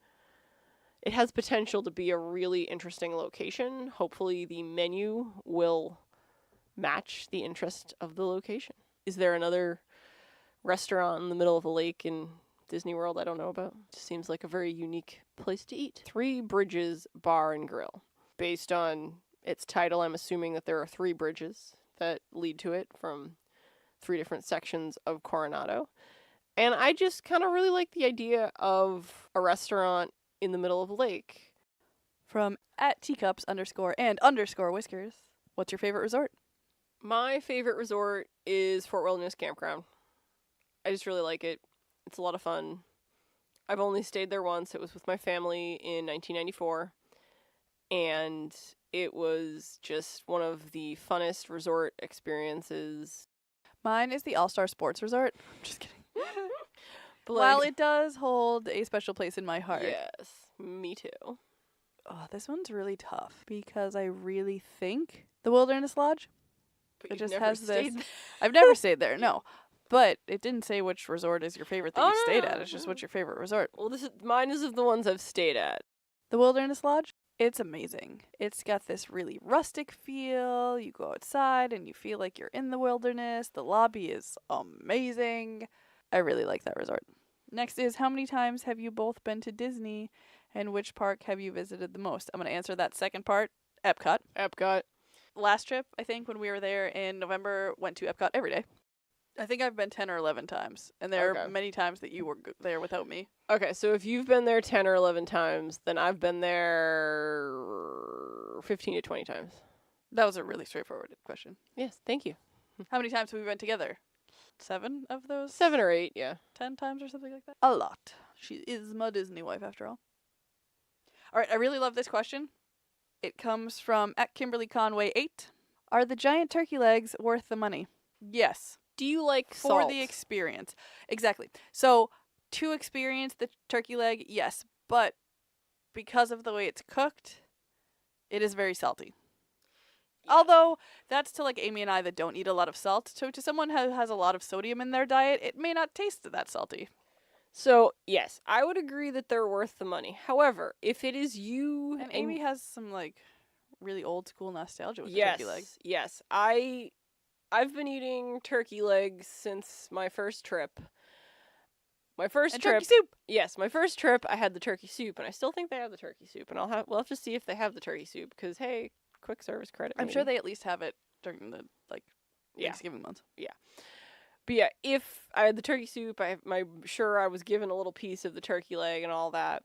Speaker 3: it has potential to be a really interesting location. Hopefully the menu will match the interest of the location. Is there another restaurant in the middle of a lake in Disney World I don't know about? Just seems like a very unique place to eat. Three Bridges Bar and Grill. Based on its title, I'm assuming that there are 3 bridges that lead to it from 3 different sections of Coronado. And I just kind of really like the idea of a restaurant in the middle of a lake.
Speaker 2: From @teacups_and_whiskers. What's your favorite resort?
Speaker 3: My favorite resort is Fort Wilderness Campground. I just really like it. It's a lot of fun. I've only stayed there once. It was with my family in 1994. And it was just one of the funnest resort experiences.
Speaker 2: Mine is the All-Star Sports Resort. I'm just kidding.
Speaker 3: But
Speaker 2: While it does hold a special place in my heart.
Speaker 3: yes, me too.
Speaker 2: Oh, this one's really tough because I really think the Wilderness Lodge.
Speaker 3: But
Speaker 2: It
Speaker 3: you've
Speaker 2: just
Speaker 3: never
Speaker 2: has this-
Speaker 3: stayed there.
Speaker 2: I've never stayed there, no. But it didn't say which resort is your favorite that
Speaker 3: Oh,
Speaker 2: you
Speaker 3: no,
Speaker 2: stayed
Speaker 3: no,
Speaker 2: at. It's just
Speaker 3: no.
Speaker 2: what's your favorite resort.
Speaker 3: Well, mine is of the ones I've stayed at.
Speaker 2: The Wilderness Lodge, it's amazing. It's got this really rustic feel. You go outside and you feel like you're in the wilderness. The lobby is amazing. I really like that resort. Next is, how many times have you both been to Disney and which park have you visited the most? I'm going to answer that second part, Epcot.
Speaker 3: Epcot.
Speaker 2: Last trip, I think, when we were there in November, went to Epcot every day. I think I've been 10 or 11 times, and there are
Speaker 3: Okay.
Speaker 2: many times that you were there without me.
Speaker 3: Okay, so if you've been there 10 or 11 times, then I've been there 15 to 20 times.
Speaker 2: That was a really straightforward question.
Speaker 3: Yes, thank you.
Speaker 2: How many times have we been together? 7 of those?
Speaker 3: 7 or 8, yeah.
Speaker 2: 10 times or something like that? A lot. She is my Disney wife, after all. All right, I really love this question. It comes from @KimberlyConway8. Are the giant turkey legs worth the money? Yes.
Speaker 3: Do you like
Speaker 2: For
Speaker 3: salt?
Speaker 2: the experience. Exactly. So, to experience the turkey leg, yes. But because of the way it's cooked, it is very salty.
Speaker 3: Yeah.
Speaker 2: Although, that's to like Amy and I that don't eat a lot of salt. So, to someone who has a lot of sodium in their diet, it may not taste that salty.
Speaker 3: So, yes, I would agree that they're worth the money. However, if it is you
Speaker 2: And Amy has some like really old school nostalgia with the
Speaker 3: yes,
Speaker 2: turkey leg.
Speaker 3: yes, I've been eating turkey legs since my first trip. My first
Speaker 2: And
Speaker 3: trip,
Speaker 2: turkey soup.
Speaker 3: yes, my first trip, I had the turkey soup, and I still think they have the turkey soup, and we'll have to see if they have the turkey soup because hey, quick service credit.
Speaker 2: I'm sure
Speaker 3: maybe.
Speaker 2: they at least have it during the like
Speaker 3: Yeah.
Speaker 2: Thanksgiving month.
Speaker 3: But yeah, if I had the turkey soup, I was given a little piece of the turkey leg and all that.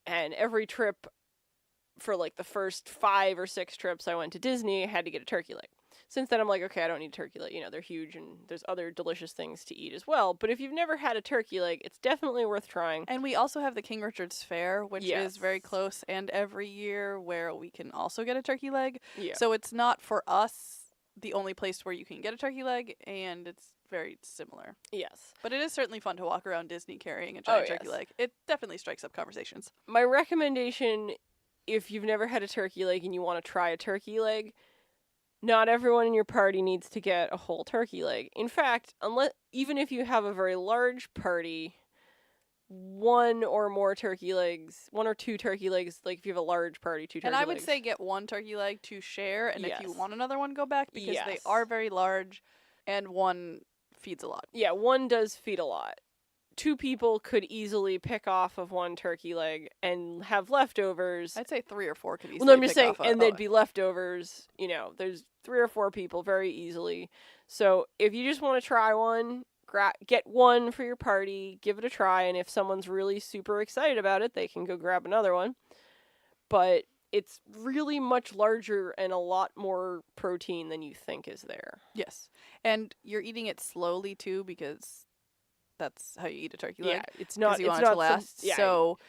Speaker 3: And every trip for like the first 5 or 6 trips I went to Disney, I had to get a turkey leg. Since then I'm like, okay, I don't need a turkey leg. You know, they're huge and there's other delicious things to eat as well. But if you've never had a turkey leg, it's definitely worth trying.
Speaker 2: And we also have the King Richard's Fair, which is very
Speaker 3: Yes.
Speaker 2: close, and every year where we can also get a turkey leg.
Speaker 3: Yeah.
Speaker 2: So it's not for us the only place where you can get a turkey leg, and it's very similar.
Speaker 3: Yes.
Speaker 2: But it is certainly fun to walk around Disney carrying a giant turkey
Speaker 3: yes.
Speaker 2: leg. It definitely strikes up conversations.
Speaker 3: My recommendation, if you've never had a turkey leg and you want to try a turkey leg, not everyone in your party needs to get a whole turkey leg. In fact, even if you have a very large party, 1 or more turkey legs, 1 or 2 turkey legs, like if you have a large party, 2 turkey
Speaker 2: And I would
Speaker 3: legs.
Speaker 2: say get 1 turkey leg to share, and if you
Speaker 3: Yes.
Speaker 2: want another one, go back, because they
Speaker 3: Yes.
Speaker 2: are very large, and 1 feeds a lot.
Speaker 3: Yeah, 1 does feed a lot. 2 people could easily pick off of 1 turkey leg and have leftovers.
Speaker 2: I'd say 3 or 4 could easily
Speaker 3: Well, no, I'm just
Speaker 2: pick
Speaker 3: saying,
Speaker 2: off
Speaker 3: and there'd be leftovers. You know, there's 3 or 4 people very easily. So if you just want to try one, get 1 for your party, give it a try, and if someone's really super excited about it, they can go grab another one. But it's really much larger and a lot more protein than you think is there.
Speaker 2: Yes. And you're eating it slowly too, because that's how you eat a turkey leg.
Speaker 3: Yeah, it's
Speaker 2: 'Cause
Speaker 3: not.
Speaker 2: you
Speaker 3: It's
Speaker 2: want it
Speaker 3: not
Speaker 2: to last.
Speaker 3: yeah,
Speaker 2: So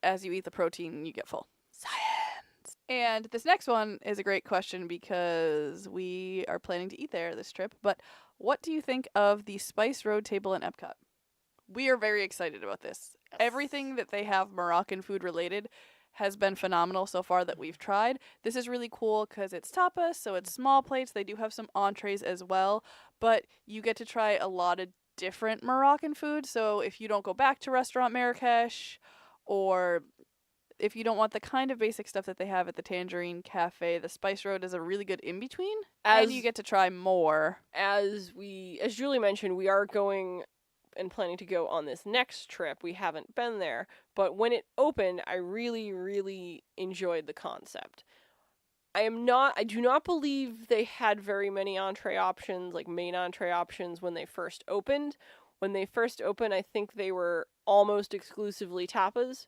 Speaker 2: as you eat the protein, you get full. Science. And this next one is a great question because we are planning to eat there this trip. But what do you think of the Spice Road Table in Epcot? We are very excited about this. Everything that they have Moroccan food related has been phenomenal so far that we've tried. This is really cool because it's tapas, so it's small plates. They do have some entrees as well, but you get to try a lot of different Moroccan food. So if you don't go back to Restaurant Marrakesh, or if you don't want the kind of basic stuff that they have at the Tangerine Cafe, the Spice Road is a really good in between, and you get to try more.
Speaker 3: As Julie mentioned, we are going and planning to go on this next trip. We haven't been there, but when it opened, I really, really enjoyed the concept. I do not believe they had very many entree options, like main entree options, when they first opened. When they first opened, I think they were almost exclusively tapas.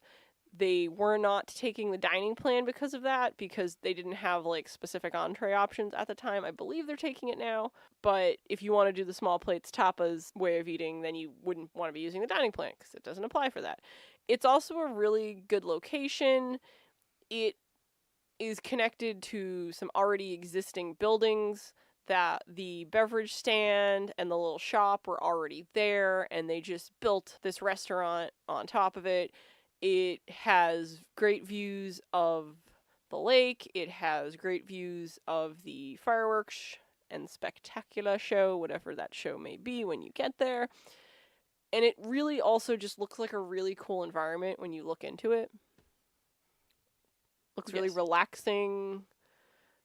Speaker 3: They were not taking the dining plan because of that, because they didn't have like specific entree options at the time. I believe they're taking it now. But if you want to do the small plates tapas way of eating, then you wouldn't want to be using the dining plan because it doesn't apply for that. It's also a really good location. It is connected to some already existing buildings that the beverage stand and the little shop were already there, and they just built this restaurant on top of it. It has great views of the lake. It has great views of the fireworks and spectacular show, whatever that show may be when you get there. And it really also just looks like a really cool environment when you look into it. Looks really relaxing.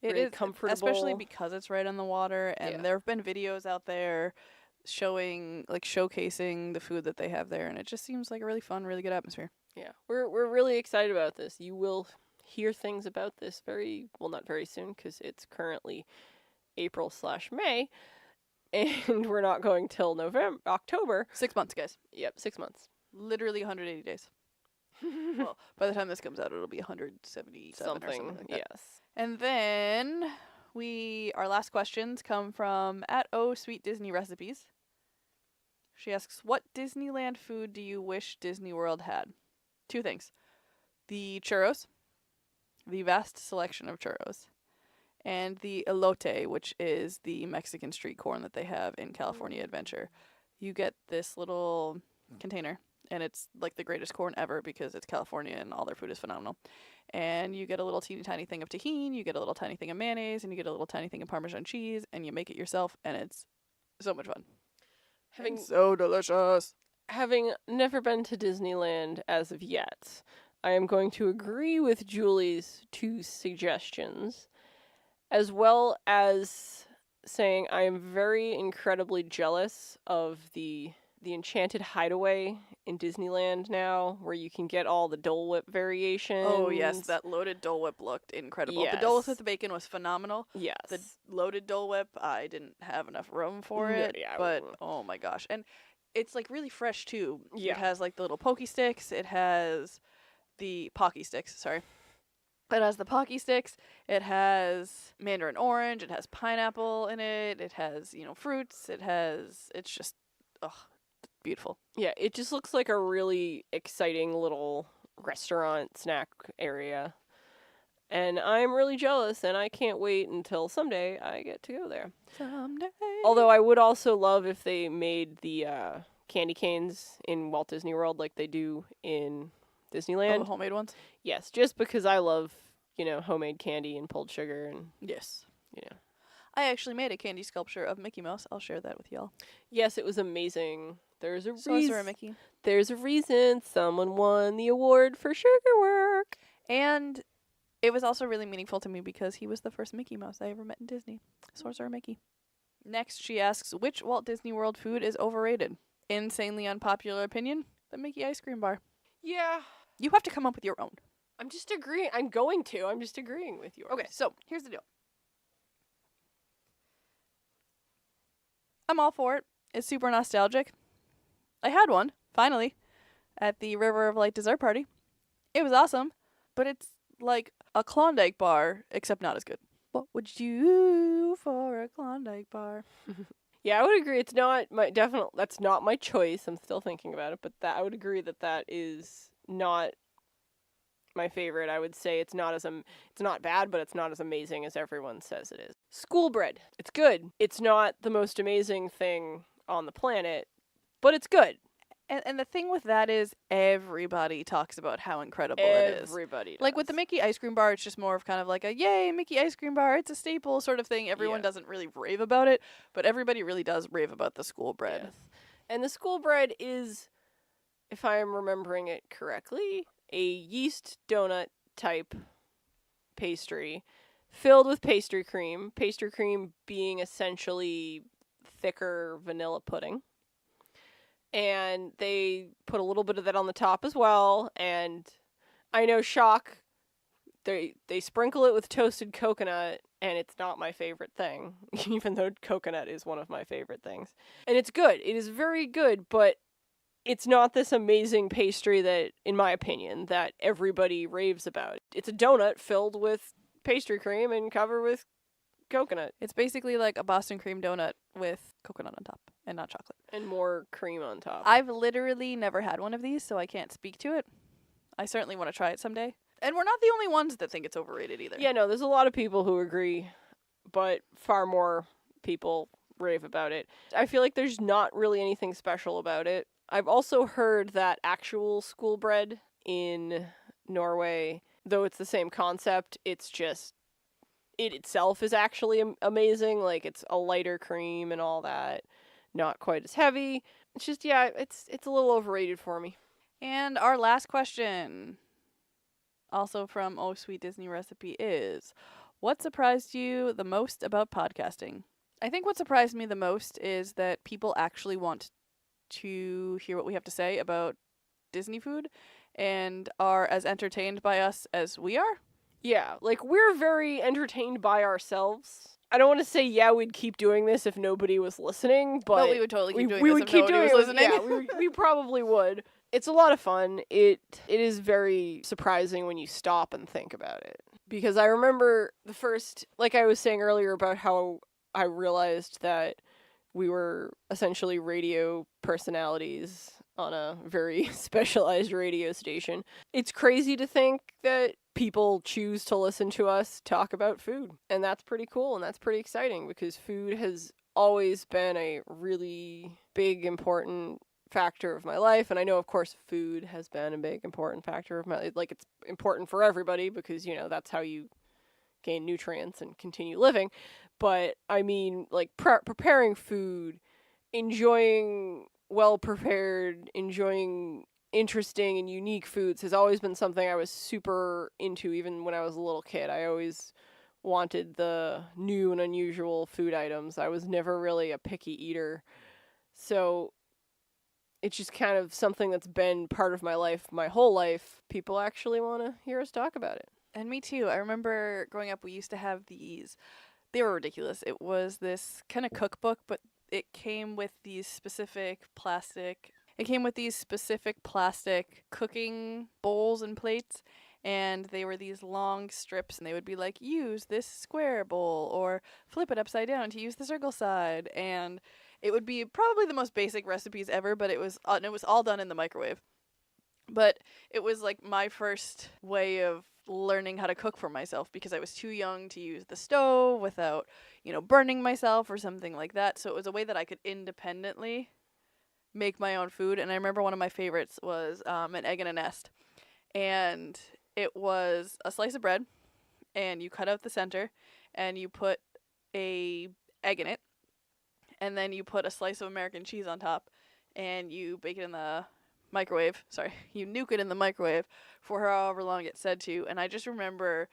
Speaker 2: It
Speaker 3: really
Speaker 2: is
Speaker 3: comfortable.
Speaker 2: Especially because it's right on the water, and there have been videos out there showcasing the food that they have there, and it just seems like a really fun, really good atmosphere.
Speaker 3: Yeah, we're really excited about this. You will hear things about this not very soon, because it's currently April/May, and we're not going till October.
Speaker 2: 6 months, guys.
Speaker 3: Yep, 6 months.
Speaker 2: Literally 180 days. Well, by the time this comes out, it'll be 177 or something like that.
Speaker 3: Yes.
Speaker 2: And then our last questions come from @OhSweetDisneyRecipes. She asks, what Disneyland food do you wish Disney World had? 2 things. The churros, the vast selection of churros, and the elote, which is the Mexican street corn that they have in California Adventure. You get this little container, and it's like the greatest corn ever because it's California and all their food is phenomenal. And you get a little teeny tiny thing of tahini, you get a little tiny thing of mayonnaise, and you get a little tiny thing of Parmesan cheese, and you make it yourself, and it's so much fun. So delicious.
Speaker 3: Having never been to Disneyland as of yet, I am going to agree with Julie's 2 suggestions, as well as saying I am very incredibly jealous of the Enchanted Hideaway in Disneyland now, where you can get all the Dole Whip variations.
Speaker 2: Oh, yes, that loaded Dole Whip looked incredible.
Speaker 3: Yes.
Speaker 2: The Dole Whip with the bacon was phenomenal.
Speaker 3: Yes.
Speaker 2: The loaded Dole Whip, I didn't have enough room for it, but oh my gosh. And it's like really fresh too.
Speaker 3: Yeah.
Speaker 2: It has like the little Pokey Sticks. It has the Pocky Sticks, sorry. It has the Pocky Sticks. It has mandarin orange. It has pineapple in it. It has, fruits. It's just, beautiful.
Speaker 3: Yeah, it just looks like a really exciting little restaurant snack area. And I'm really jealous, and I can't wait until someday I get to go there.
Speaker 2: Someday.
Speaker 3: Although I would also love if they made the candy canes in Walt Disney World like they do in Disneyland.
Speaker 2: Oh, the homemade ones?
Speaker 3: Yes, just because I love, homemade candy and pulled sugar and,
Speaker 2: Yes. I actually made a candy sculpture of Mickey Mouse. I'll share that with y'all.
Speaker 3: Yes, it was amazing. There's a
Speaker 2: So is there a Mickey.
Speaker 3: There's a reason someone won the award for sugar work.
Speaker 2: And it was also really meaningful to me because he was the first Mickey Mouse I ever met in Disney. Sorcerer Mickey. Next, she asks, which Walt Disney World food is overrated? Insanely unpopular opinion, the Mickey ice cream bar.
Speaker 3: Yeah.
Speaker 2: You have to come up with your own.
Speaker 3: I'm just agreeing. I'm just agreeing with yours.
Speaker 2: Okay, so here's the deal. I'm all for it. It's super nostalgic. I had one, finally, at the River of Light dessert party. It was awesome, but it's like a Klondike bar, except not as good. What would you do for a Klondike bar?
Speaker 3: Yeah, I would agree. It's not that's not my choice. I'm still thinking about it, but I would agree that is not my favorite. I would say it's not bad, but it's not as amazing as everyone says it is. School bread. It's good. It's not the most amazing thing on the planet, but it's good.
Speaker 2: And the thing with that is everybody talks about how incredible it is.
Speaker 3: Everybody does.
Speaker 2: Like with the Mickey ice cream bar, it's just more of kind of like a yay, Mickey ice cream bar, it's a staple sort of thing. Everyone doesn't really rave about it, but everybody really does rave about the school bread.
Speaker 3: Yes. And the school bread is, if I am remembering it correctly, a yeast donut type pastry filled with pastry cream being essentially thicker vanilla pudding. And they put a little bit of that on the top as well. And I know, shock, they sprinkle it with toasted coconut, and it's not my favorite thing, even though coconut is one of my favorite things. And it's good. It is very good, but it's not this amazing pastry that, in my opinion, that everybody raves about. It's a donut filled with pastry cream and covered with coconut.
Speaker 2: It's basically like a Boston cream donut with coconut on top and not chocolate.
Speaker 3: And more cream on top.
Speaker 2: I've literally never had one of these, so I can't speak to it. I certainly want to try it someday. And we're not the only ones that think it's overrated either.
Speaker 3: Yeah, no, there's a lot of people who agree, but far more people rave about it. I feel like there's not really anything special about it. I've also heard that actual school bread in Norway, though it's the same concept, it's just, it itself is actually amazing. Like, it's a lighter cream and all that. Not quite as heavy. It's just, yeah, it's a little overrated for me.
Speaker 2: And our last question, also from Oh Sweet Disney Recipe, is, what surprised you the most about podcasting? I think what surprised me the most is that people actually want to hear what we have to say about Disney food and are as entertained by us as we are.
Speaker 3: Yeah, like, we're very entertained by ourselves. I don't want to say, yeah, we'd keep doing this if nobody was listening, but
Speaker 2: we would totally keep doing
Speaker 3: we
Speaker 2: this
Speaker 3: would
Speaker 2: if
Speaker 3: keep
Speaker 2: nobody
Speaker 3: doing
Speaker 2: was
Speaker 3: it.
Speaker 2: listening.
Speaker 3: Yeah, we probably would. It's a lot of fun. It is very surprising when you stop and think about it. Because I remember the first, like I was saying earlier about how I realized that we were essentially radio personalities on a very specialized radio station. It's crazy to think that people choose to listen to us talk about food. And that's pretty cool, and that's pretty exciting, because food has always been a really big, important factor of my life. And I know, of course, food has been a big, important factor of my life. Like, it's important for everybody because, you know, that's how you gain nutrients and continue living. But, I mean, like, preparing food, enjoying well-prepared, enjoying interesting and unique foods has always been something I was super into even when I was a little kid. I always wanted the new and unusual food items. I was never really a picky eater. So it's just kind of something that's been part of my life my whole life. People actually want to hear us talk about it.
Speaker 2: And me too. I remember growing up, we used to have these. They were ridiculous. It was this kind of cookbook, but it came with these specific plastic cooking bowls and plates, and they were these long strips, and they would be like, use this square bowl or flip it upside down to use the circle side, and it would be probably the most basic recipes ever, but it was all done in the microwave. But it was like my first way of learning how to cook for myself, because I was too young to use the stove without, burning myself or something like that. So it was a way that I could independently make my own food. And I remember one of my favorites was an egg in a nest. And it was a slice of bread, and you cut out the center, and you put a egg in it, and then you put a slice of American cheese on top, and you bake it in the microwave. You nuke it in the microwave for however long it said to. And I just remember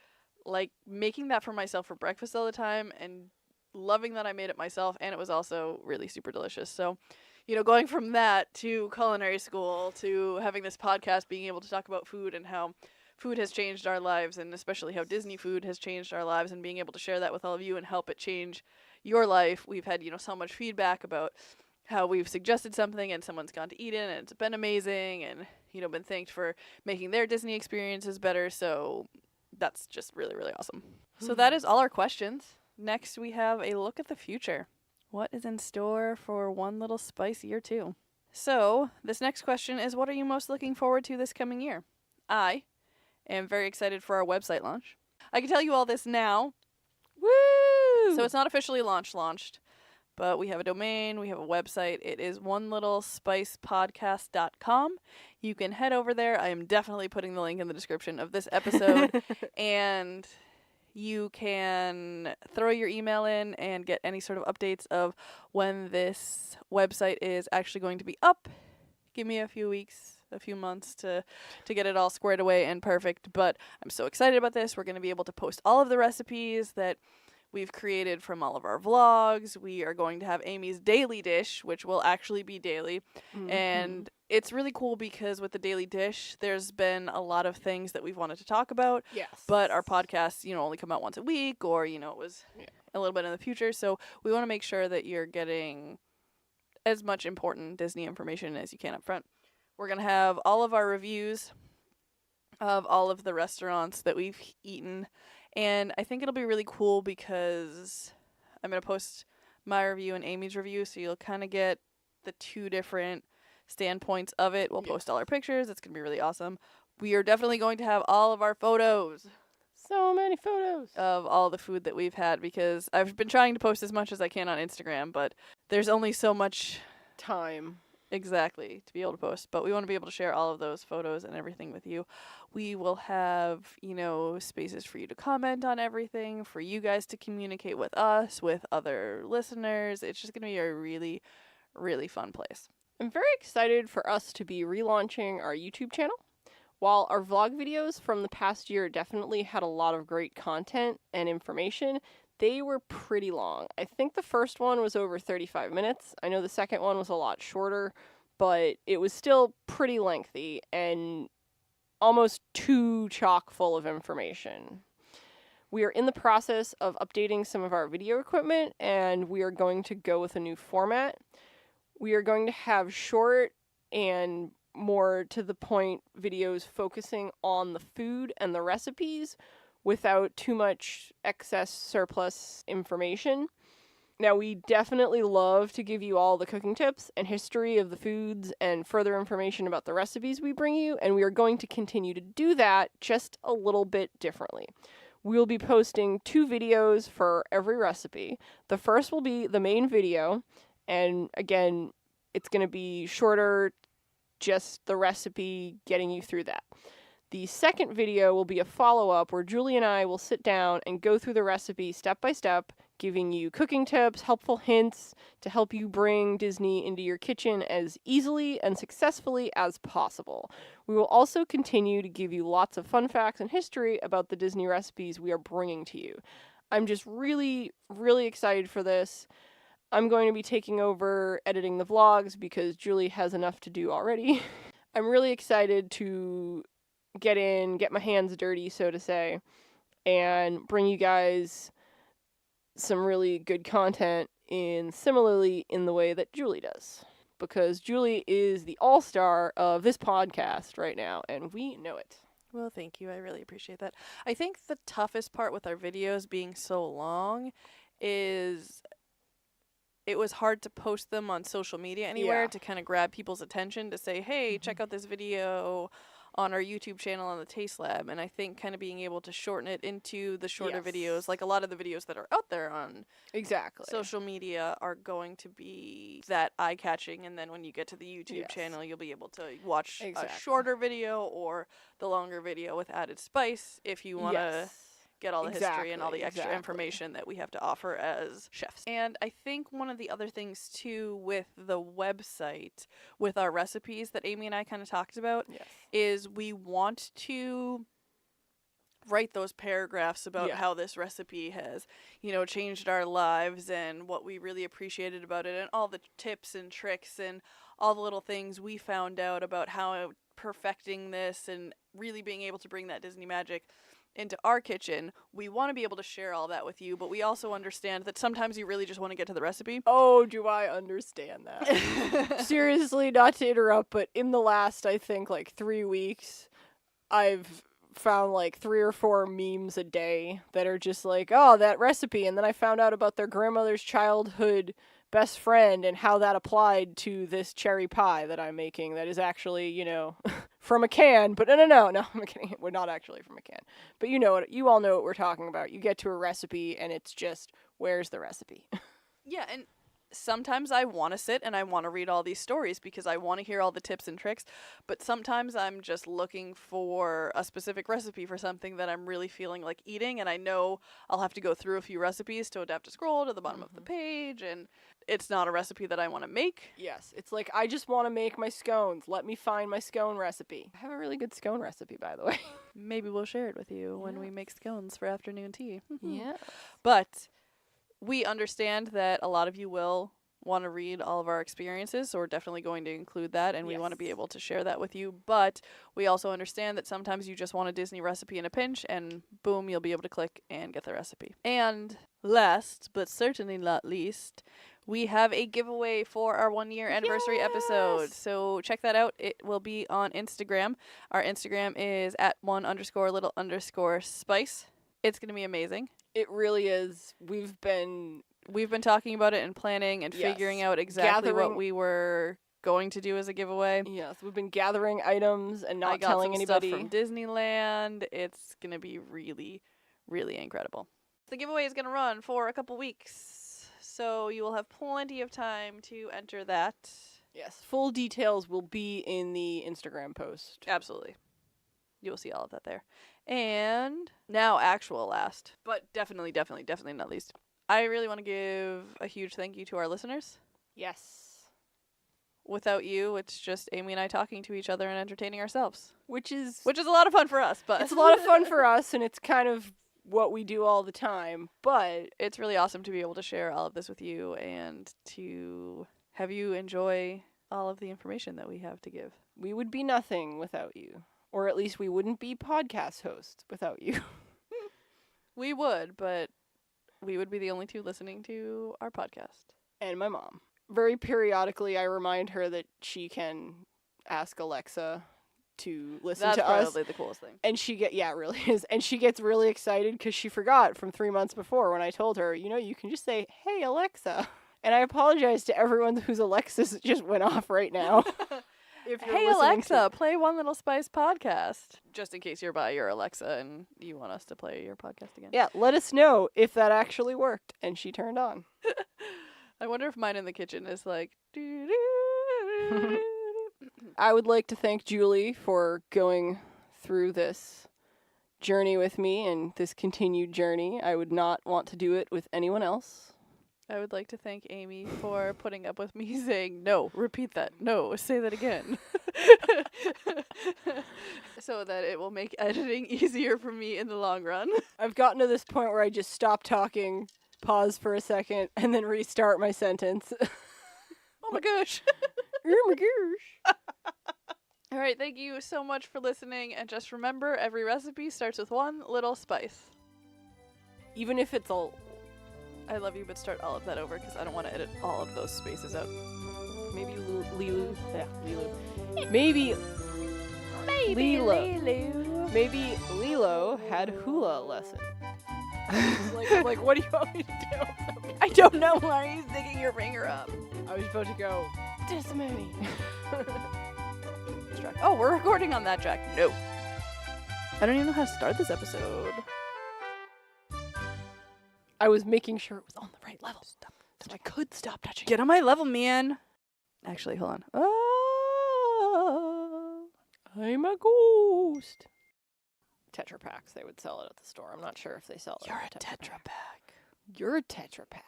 Speaker 2: like making that for myself for breakfast all the time and loving that I made it myself, and it was also really super delicious. So, going from that to culinary school to having this podcast, being able to talk about food and how food has changed our lives, and especially how Disney food has changed our lives, and being able to share that with all of you and help it change your life. We've had, so much feedback about how we've suggested something and someone's gone to eat it and it's been amazing, and, been thanked for making their Disney experiences better. So that's just really, really awesome. So that is all our questions. Next, we have a look at the future. What is in store for One Little Spice Year 2? So this next question is, what are you most looking forward to this coming year? I am very excited for our website launch. I can tell you all this now.
Speaker 3: Woo!
Speaker 2: So it's not officially launched, but we have a domain, we have a website. It is onelittlespicepodcast.com. You can head over there. I am definitely putting the link in the description of this episode. And you can throw your email in and get any sort of updates of when this website is actually going to be up. Give me a few weeks, a few months to get it all squared away and perfect. But I'm so excited about this. We're going to be able to post all of the recipes that we've created from all of our vlogs. We are going to have Amy's daily dish, which will actually be daily.
Speaker 3: Mm-hmm.
Speaker 2: And it's really cool because with the daily dish, there's been a lot of things that we've wanted to talk about.
Speaker 3: Yes.
Speaker 2: But our podcasts, only come out once a week, or, it was a little bit in the future. So we want to make sure that you're getting as much important Disney information as you can up front. We're going to have all of our reviews of all of the restaurants that we've eaten. And I think it'll be really cool because I'm going to post my review and Amy's review, so you'll kind of get the two different standpoints of it. We'll post all our pictures. It's going to be really awesome. We are definitely going to have all of our photos.
Speaker 3: So many photos
Speaker 2: of all the food that we've had, because I've been trying to post as much as I can on Instagram, but there's only so much
Speaker 3: time
Speaker 2: exactly to be able to post. But we want to be able to share all of those photos and everything with you. We will have, spaces for you to comment on everything, for you guys to communicate with us, with other listeners. It's just going to be a really, really fun place.
Speaker 3: I'm very excited for us to be relaunching our YouTube channel. While our vlog videos from the past year definitely had a lot of great content and information, they were pretty long. I think the first one was over 35 minutes. I know the second one was a lot shorter, but it was still pretty lengthy and almost too chock full of information. We are in the process of updating some of our video equipment, and we are going to go with a new format. We are going to have short and more to the point videos focusing on the food and the recipes without too much excess surplus information. Now, we definitely love to give you all the cooking tips and history of the foods and further information about the recipes we bring you, and we are going to continue to do that just a little bit differently. We'll be posting 2 videos for every recipe. The first will be the main video, and again, it's going to be shorter, just the recipe, getting you through that. The second video will be a follow-up where Julie and I will sit down and go through the recipe step by step, giving you cooking tips, helpful hints to help you bring Disney into your kitchen as easily and successfully as possible. We will also continue to give you lots of fun facts and history about the Disney recipes we are bringing to you. I'm just really, really excited for this. I'm going to be taking over editing the vlogs because Julie has enough to do already. I'm really excited to get my hands dirty, so to say, and bring you guys some really good content similarly in the way that Julie does. Because Julie is the all-star of this podcast right now, and we know it.
Speaker 2: Well, thank you. I really appreciate that. I think the toughest part with our videos being so long is it was hard to post them on social media anywhere to kind of grab people's attention to say, hey, check out this video on our YouTube channel on the Taste Lab. And I think kind of being able to shorten it into the shorter videos, like a lot of the videos that are out there on social media are going to be that eye-catching. And then when you get to the YouTube channel, you'll be able to watch a shorter video or the longer video with added spice if you want to get all the history and all the extra information that we have to offer as chefs. And I think one of the other things too with the website, with our recipes that Amy and I kind of talked about, is we want to write those paragraphs about how this recipe has, changed our lives and what we really appreciated about it and all the tips and tricks and all the little things we found out about how perfecting this and really being able to bring that Disney magic into our kitchen. We want to be able to share all that with you, but we also understand that sometimes you really just want to get to the recipe.
Speaker 3: Oh, do I understand that. Seriously, not to interrupt, but in the last, I think, 3 weeks, I've found 3 or 4 memes a day that are just oh, that recipe, and then I found out about their grandmother's childhood best friend and how that applied to this cherry pie that I'm making that is actually, from a can. But no, I'm kidding. We're not actually from a can. But you all know what we're talking about. You get to a recipe and it's just, where's the recipe?
Speaker 2: Yeah, and sometimes I want to sit and I want to read all these stories because I want to hear all the tips and tricks, but sometimes I'm just looking for a specific recipe for something that I'm really feeling like eating, and I know I'll have to go through a few recipes to adapt to scroll to the bottom of the page, and it's not a recipe that I want to make.
Speaker 3: Yes, it's like, I just want to make my scones. Let me find my scone recipe. I have a really good scone recipe, by the way.
Speaker 2: Maybe we'll share it with you when we make scones for afternoon tea.
Speaker 3: Yeah.
Speaker 2: But we understand that a lot of you will want to read all of our experiences, so we're definitely going to include that, and we want to be able to share that with you. But we also understand that sometimes you just want a Disney recipe in a pinch, and boom, you'll be able to click and get the recipe. And last, but certainly not least, we have a giveaway for our 1-year anniversary episode. So check that out. It will be on Instagram. Our Instagram is at @1_little_spice. It's going to be amazing.
Speaker 3: It really is. We've been
Speaker 2: talking about it and planning and figuring out exactly what we were going to do as a giveaway.
Speaker 3: Yes, we've been gathering items and not
Speaker 2: I got
Speaker 3: telling
Speaker 2: some
Speaker 3: anybody.
Speaker 2: stuff from Disneyland. It's going to be really, really incredible. The giveaway is going to run for a couple weeks, so you will have plenty of time to enter that.
Speaker 3: Yes, full details will be in the Instagram post.
Speaker 2: Absolutely. You will see all of that there. And now actual last, but definitely not least, I really want to give a huge thank you to our listeners.
Speaker 3: Yes.
Speaker 2: Without you, it's just Amy and I talking to each other and entertaining ourselves.
Speaker 3: Which is
Speaker 2: a lot of fun for us, but
Speaker 3: it's a lot of fun for us, and it's kind of what we do all the time, but
Speaker 2: it's really awesome to be able to share all of this with you and to have you enjoy all of the information that we have to give.
Speaker 3: We would be nothing without you. Or at least we wouldn't be podcast hosts without you.
Speaker 2: We would, but we would be the only two listening to our podcast.
Speaker 3: And my mom. Very periodically, I remind her that she can ask Alexa to listen to us.
Speaker 2: That's probably the coolest thing.
Speaker 3: And it really is. And she gets really excited because she forgot from 3 months before when I told her, you can just say, "Hey, Alexa." And I apologize to everyone whose Alexas just went off right now.
Speaker 2: Hey Alexa, play One Little Spice podcast. Just in case you're by your Alexa and you want us to play your podcast again.
Speaker 3: Yeah, let us know if that actually worked and she turned on.
Speaker 2: I wonder if mine in the kitchen is like...
Speaker 3: I would like to thank Julie for going through this journey with me and this continued journey. I would not want to do it with anyone else.
Speaker 2: I would like to thank Amy for putting up with me saying, no, repeat that, no, say that again. So that it will make editing easier for me in the long run.
Speaker 3: I've gotten to this point where I just stop talking, pause for a second, and then restart my sentence.
Speaker 2: Oh my gosh.
Speaker 3: Oh my gosh.
Speaker 2: All right, thank you so much for listening, and just remember, every recipe starts with one little spice.
Speaker 3: Even if it's a...
Speaker 2: I love you, but start all of that over because I don't want to edit all of those spaces out.
Speaker 3: Maybe Lilu. Maybe Lilo. Maybe Lilo had hula lesson. like, what do you want me to do?
Speaker 2: I don't know. Why are you sticking your finger up?
Speaker 3: I was about to go, Disney.
Speaker 2: Oh, we're recording on that track. No. I don't even know how to start this episode.
Speaker 3: I was making sure it was on the right level. So I could stop touching.
Speaker 2: Get on my level, man. Actually, hold on. Oh,
Speaker 3: I'm a ghost. Tetra Packs, they would sell it at the store. I'm not sure if they sell it.
Speaker 2: You're a Tetra Pack.
Speaker 3: You're a Tetra Pack.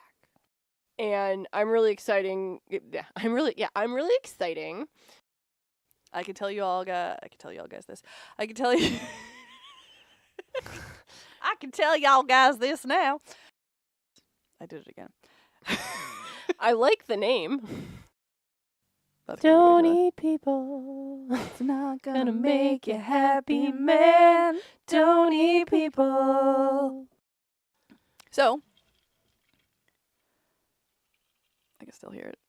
Speaker 3: And I'm really exciting. Yeah, I'm really exciting.
Speaker 2: I can tell you all guys this. I can tell you I can tell y'all guys this now. I did it again.
Speaker 3: I like the name.
Speaker 2: That's
Speaker 3: Don't eat people.
Speaker 2: It's not
Speaker 3: Gonna make you happy, man. Don't eat people.
Speaker 2: So, I can still hear it.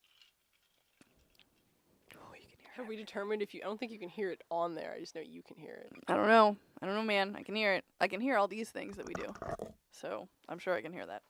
Speaker 2: Oh, you can hear it.
Speaker 3: Have we determined if you... I don't think you can hear it on there. I just know you can hear it.
Speaker 2: I don't know, man. I can hear it. I can hear all these things that we do. So, I'm sure I can hear that.